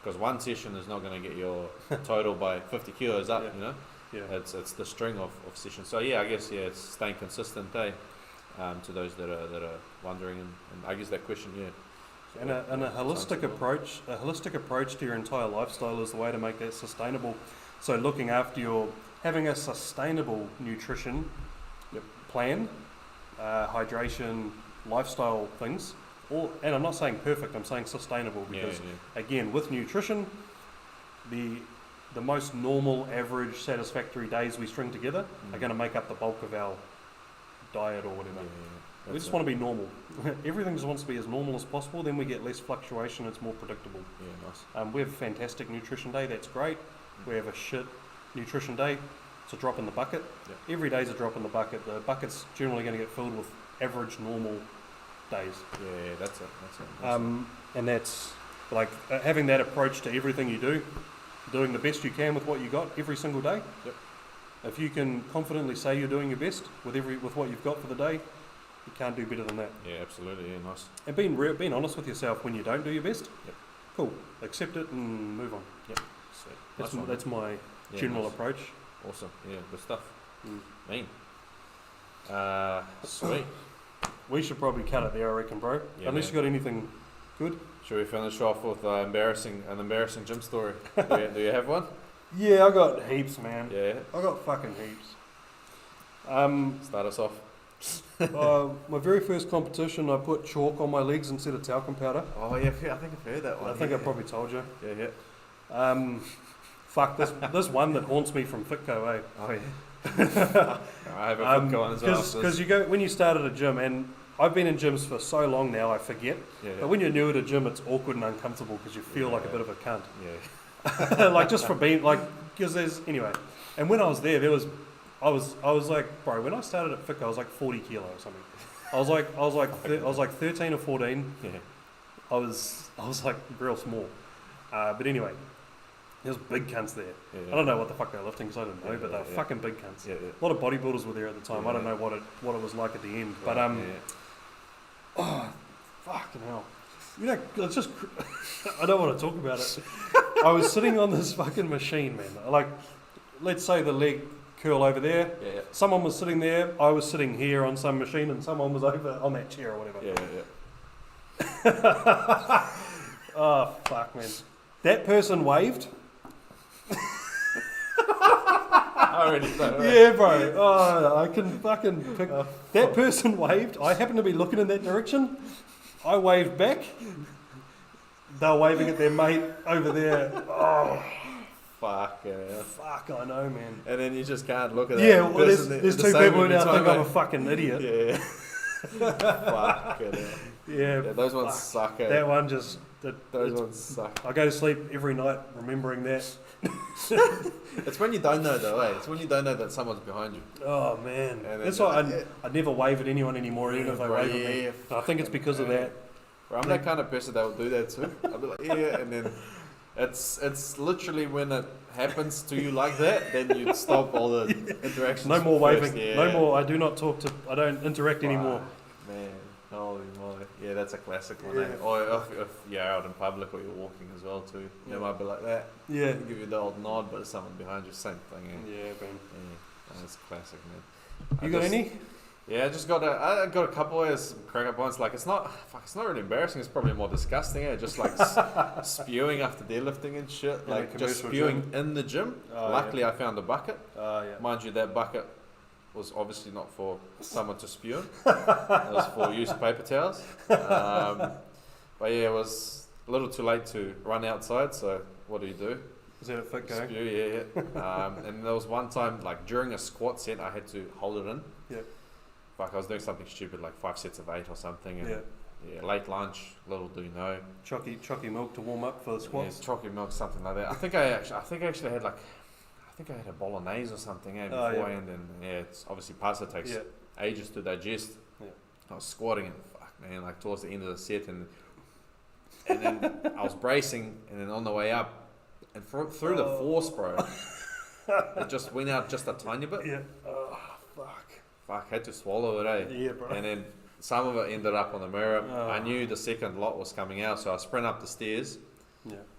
Because one session is not going to get your total by 50 kilos up, you know? Yeah. It's the string of sessions. So I guess it's staying consistent, to those that are wondering, and I guess that question, So and a holistic approach to your entire lifestyle is the way to make that sustainable. So looking after having a sustainable nutrition plan, hydration, lifestyle things, and I'm not saying perfect, I'm saying sustainable because again, with nutrition, the most normal, average, satisfactory days we string together are going to make up the bulk of our diet or whatever. We just want to be normal. Everything just wants to be as normal as possible, then we get less fluctuation, it's more predictable. Nice. We have a fantastic nutrition day, that's great. We have a shit nutrition day, it's a drop in the bucket. Every day's a drop in the bucket. The bucket's generally going to get filled with average, normal days. That's it. And that's like having that approach to everything you do, doing the best you can with what you got every single day. If you can confidently say you're doing your best with what you've got for the day, you can't do better than that. Yeah, absolutely. Yeah, nice. And being honest with yourself when you don't do your best. Cool. Accept it and move on. Sweet. That's my general approach. Awesome. Yeah, good stuff. Mean. Sweet. We should probably cut it there, I reckon, bro. Unless you got anything good. Should we finish off with an embarrassing gym story? Do you have one? Yeah, I got heaps, man. Yeah. I got fucking heaps. Start us off. My very first competition, I put chalk on my legs instead of talcum powder. Oh yeah, I think I've heard that one. I think I probably told you. Yeah. Fuck, this one that haunts me from Fitco, eh? Oh yeah. I have a Fitco one as well. Because when you start at a gym, and I've been in gyms for so long now, I forget. But when you're new at a gym, it's awkward and uncomfortable because you feel like a bit of a cunt. Like just for being because anyway. And when I was there, I was like, bro, when I started at Fitco, I was like 40 kilo or something. I was like 13 or 14. I was like real small. But anyway, there was big cunts there. I don't know what the fuck they were lifting because I didn't know, but they were fucking big cunts. A lot of bodybuilders were there at the time. I don't know what it was like at the end, but oh, fucking hell. You know, it's just, I don't want to talk about it. I was sitting on this fucking machine, man. Like, let's say the leg curl over there. Someone was sitting there. I was sitting here on some machine, and someone was over on that chair or whatever. Oh, fuck, man. That person waved. I already know. Yeah, bro. Oh, I can fucking pick. That person waved. I happened to be looking in that direction. I waved back. They were waving at their mate over there. Oh, fuck, fuck, I know, man. And then you just can't look at that. Yeah, well, there's two people who now think I'm a fucking idiot. Fuck it. Yeah, those ones suck. That one just. Those ones suck. I go to sleep every night remembering that. It's when you don't know though, eh? It's when you don't know that someone's behind you. Oh man, that's why I never wave at anyone anymore, even if they wave at me. I think it's because of that. Bro, I'm that kind of person that will do that too. I'll be like, and then it's literally when it happens to you like that, then you stop all the interactions. No more waving. No more. I don't interact anymore. Man, holy moly. Yeah, that's a classic one. Eh? Or if you're out in public or you're walking as well too. They might be like that. Yeah. Give you the old nod, but there's someone behind you, same thing. Eh? Yeah, man. Yeah, that's classic, man. You got any? Yeah, I got a couple of some crack up ones. Like it's not really embarrassing. It's probably more disgusting. Eh? Just like spewing after deadlifting and shit. Like just spewing in the gym. Luckily, I found a bucket. Mind you, that bucket was obviously not for someone to spew in. It was for used paper towels. But yeah, it was a little too late to run outside. So what do? Is that a Fitco? Spew, yeah. And there was one time, like during a squat set, I had to hold it in. Yeah. Like I was doing something stupid, like 5 sets of 8 or something. And late lunch, little do you know. Chalky milk to warm up for the squats. Yeah, chalky milk, something like that. I think I actually had like, I think I had a bolognese or something Oh, beforehand, and it's obviously pasta takes ages to digest. Yeah. I was squatting and fuck man, like towards the end of the set, and then I was bracing, and then on the way up, and through the force, bro, it just went out just a tiny bit. Yeah. Fuck, had to swallow it, eh? Yeah, bro. And then some of it ended up on the mirror. Oh. I knew the second lot was coming out, so I sprint up the stairs.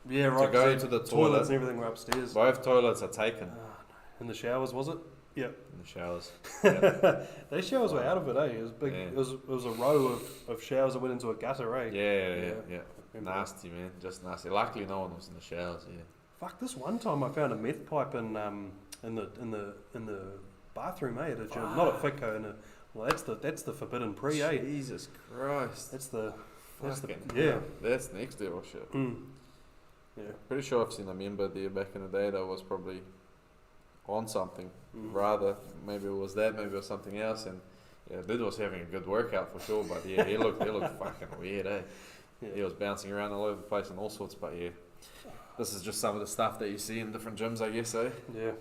Yeah, right. To go into the toilets toilet. and everything were upstairs. Both toilets are taken. In the showers, was it? Yeah. In the showers. Those showers were out of it, eh? It was big. Yeah. It was a row of showers that went into a gutter, eh? Yeah. Nasty, man. Just nasty. Luckily, no one was in the showers. Yeah. Fuck! This one time I found a meth pipe in the bathroom, eh? At a gym, not at Fitco. Well, that's the forbidden pre, eh? Jesus Christ. That's the That's next level shit. Yeah. Pretty sure I've seen a member there back in the day that was probably on something. Rather, maybe it was that, maybe it was something else, and dude was having a good workout for sure. But yeah, he looked fucking weird, eh? Yeah. He was bouncing around all over the place and all sorts. But yeah, this is just some of the stuff that you see in different gyms, I guess, eh? Yeah.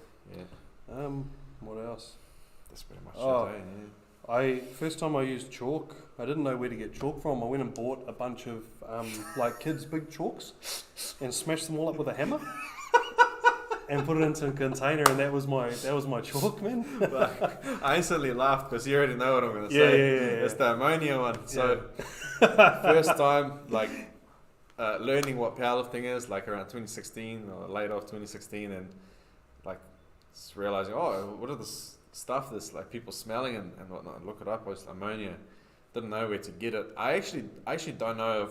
What else? That's pretty much it, eh? First time I used chalk, I didn't know where to get chalk from. I went and bought a bunch of like kids' big chalks and smashed them all up with a hammer and put it into a container, and that was my chalk, man. I instantly laughed because you already know what I'm going to say. Yeah. It's the ammonia one. So first time like learning what powerlifting is, like around 2016 or late off 2016, and like just realizing, what are this stuff that's like people smelling and whatnot. Look it up. It was ammonia. Didn't know where to get it. I actually don't know if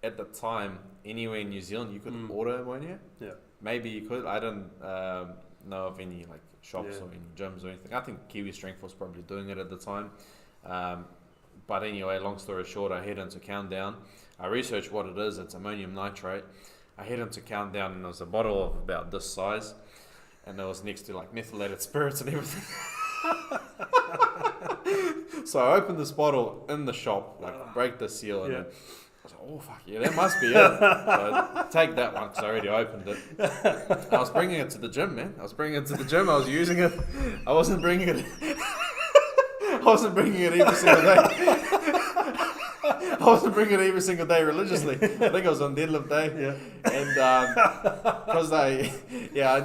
at the time anywhere in New Zealand you could order ammonia. Yeah. Maybe you could. I don't know of any like shops or any gyms or anything. I think Kiwi Strength was probably doing it at the time. But anyway, long story short, I head into Countdown. I researched what it is. It's ammonium nitrate. I head into Countdown, and there was a bottle of about this size, and it was next to like methylated spirits and everything. So I opened this bottle in the shop, like break the seal, and then I was like, oh fuck yeah, that must be it. So take that one because I already opened it. I was bringing it to the gym, man. I was using it. I wasn't bringing it every single day. I wasn't bringing it every single day religiously. I think I was on deadlift day. Yeah. And because I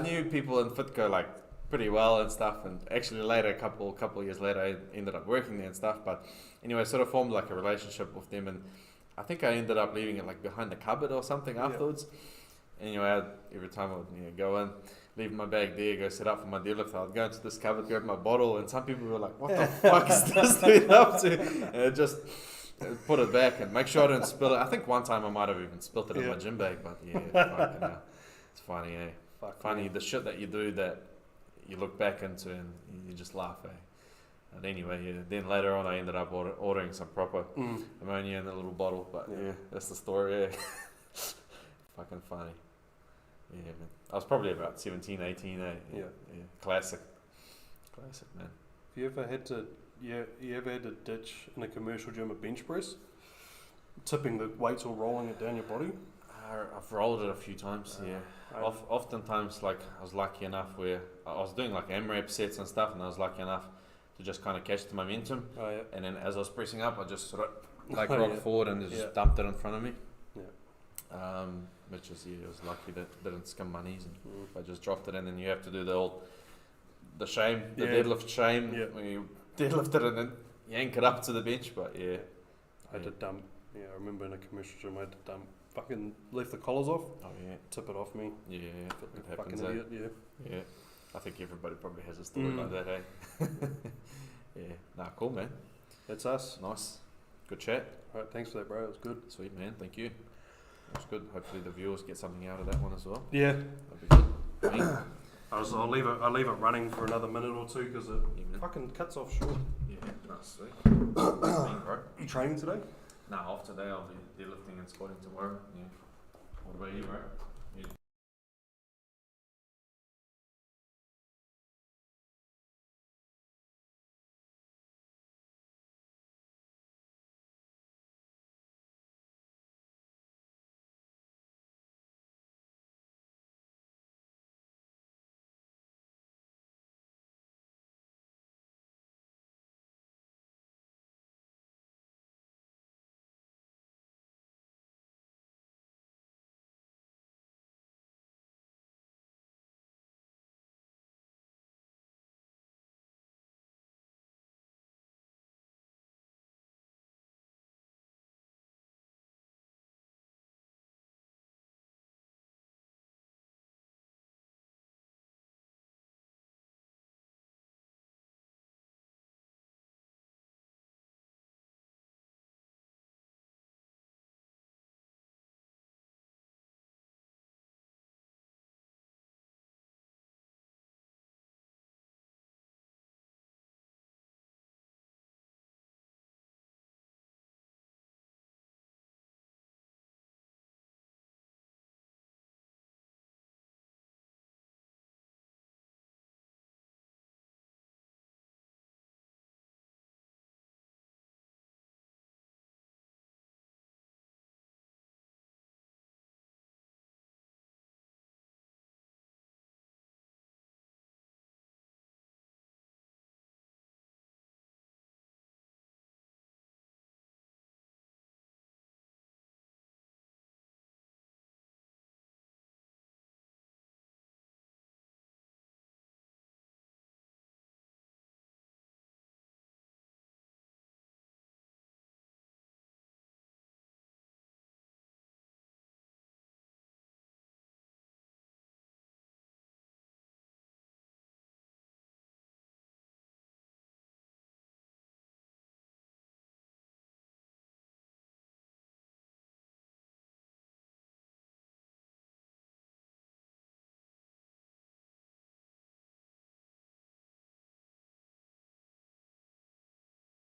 knew people in Fitco like pretty well and stuff, and actually later, a couple of years later, I ended up working there and stuff. But anyway, sort of formed like a relationship with them, and I think I ended up leaving it like behind the cupboard or something afterwards. Anyway, every time I would go in, leave my bag there, go set up for my deadlift, I'd go into this cupboard, grab my bottle, and some people were like, "What the fuck is this dude up to?" And just put it back and make sure I don't spill it. I think one time I might have even spilt it in my gym bag, but fucking hell. It's funny, eh? Funny the shit that you do that you look back into and you just laugh, eh? And anyway, then later on I ended up ordering some proper ammonia in a little bottle, but that's the story, Fucking funny. Yeah, man. I was probably about 17, 18, eh? Yeah. Classic, man. Have you ever had to ditch in a commercial gym a bench press? Tipping the weights or rolling it down your body? I've rolled it a few times, oftentimes, like, I was lucky enough where I was doing like AMRAP sets and stuff, and I was lucky enough to just kind of catch the momentum. And then as I was pressing up, I just sort of like rocked forward and just dumped it in front of me. Which is, it was lucky that didn't skim my knees, and I just dropped it in. And you have to do the shame, the deadlift shame, when you deadlift it and then yank it up to the bench. But I had to dump. I remember in a commercial gym I had to dump. Fucking left the collars off. Tip it off me. It happens. Fucking idiot. Yeah. I think everybody probably has a story like that, eh? Cool, man. That's us. Nice. Good chat. Alright, thanks for that, bro. It was good. Sweet, man. Thank you. It was good. Hopefully the viewers get something out of that one as well. Yeah. That'd be good. I'll leave it running for another minute or two because it fucking cuts off short. Yeah, nice, sweet. Bro. You training today? Nah, off today. I'll be deadlifting and squatting tomorrow. Yeah. What about you, bro?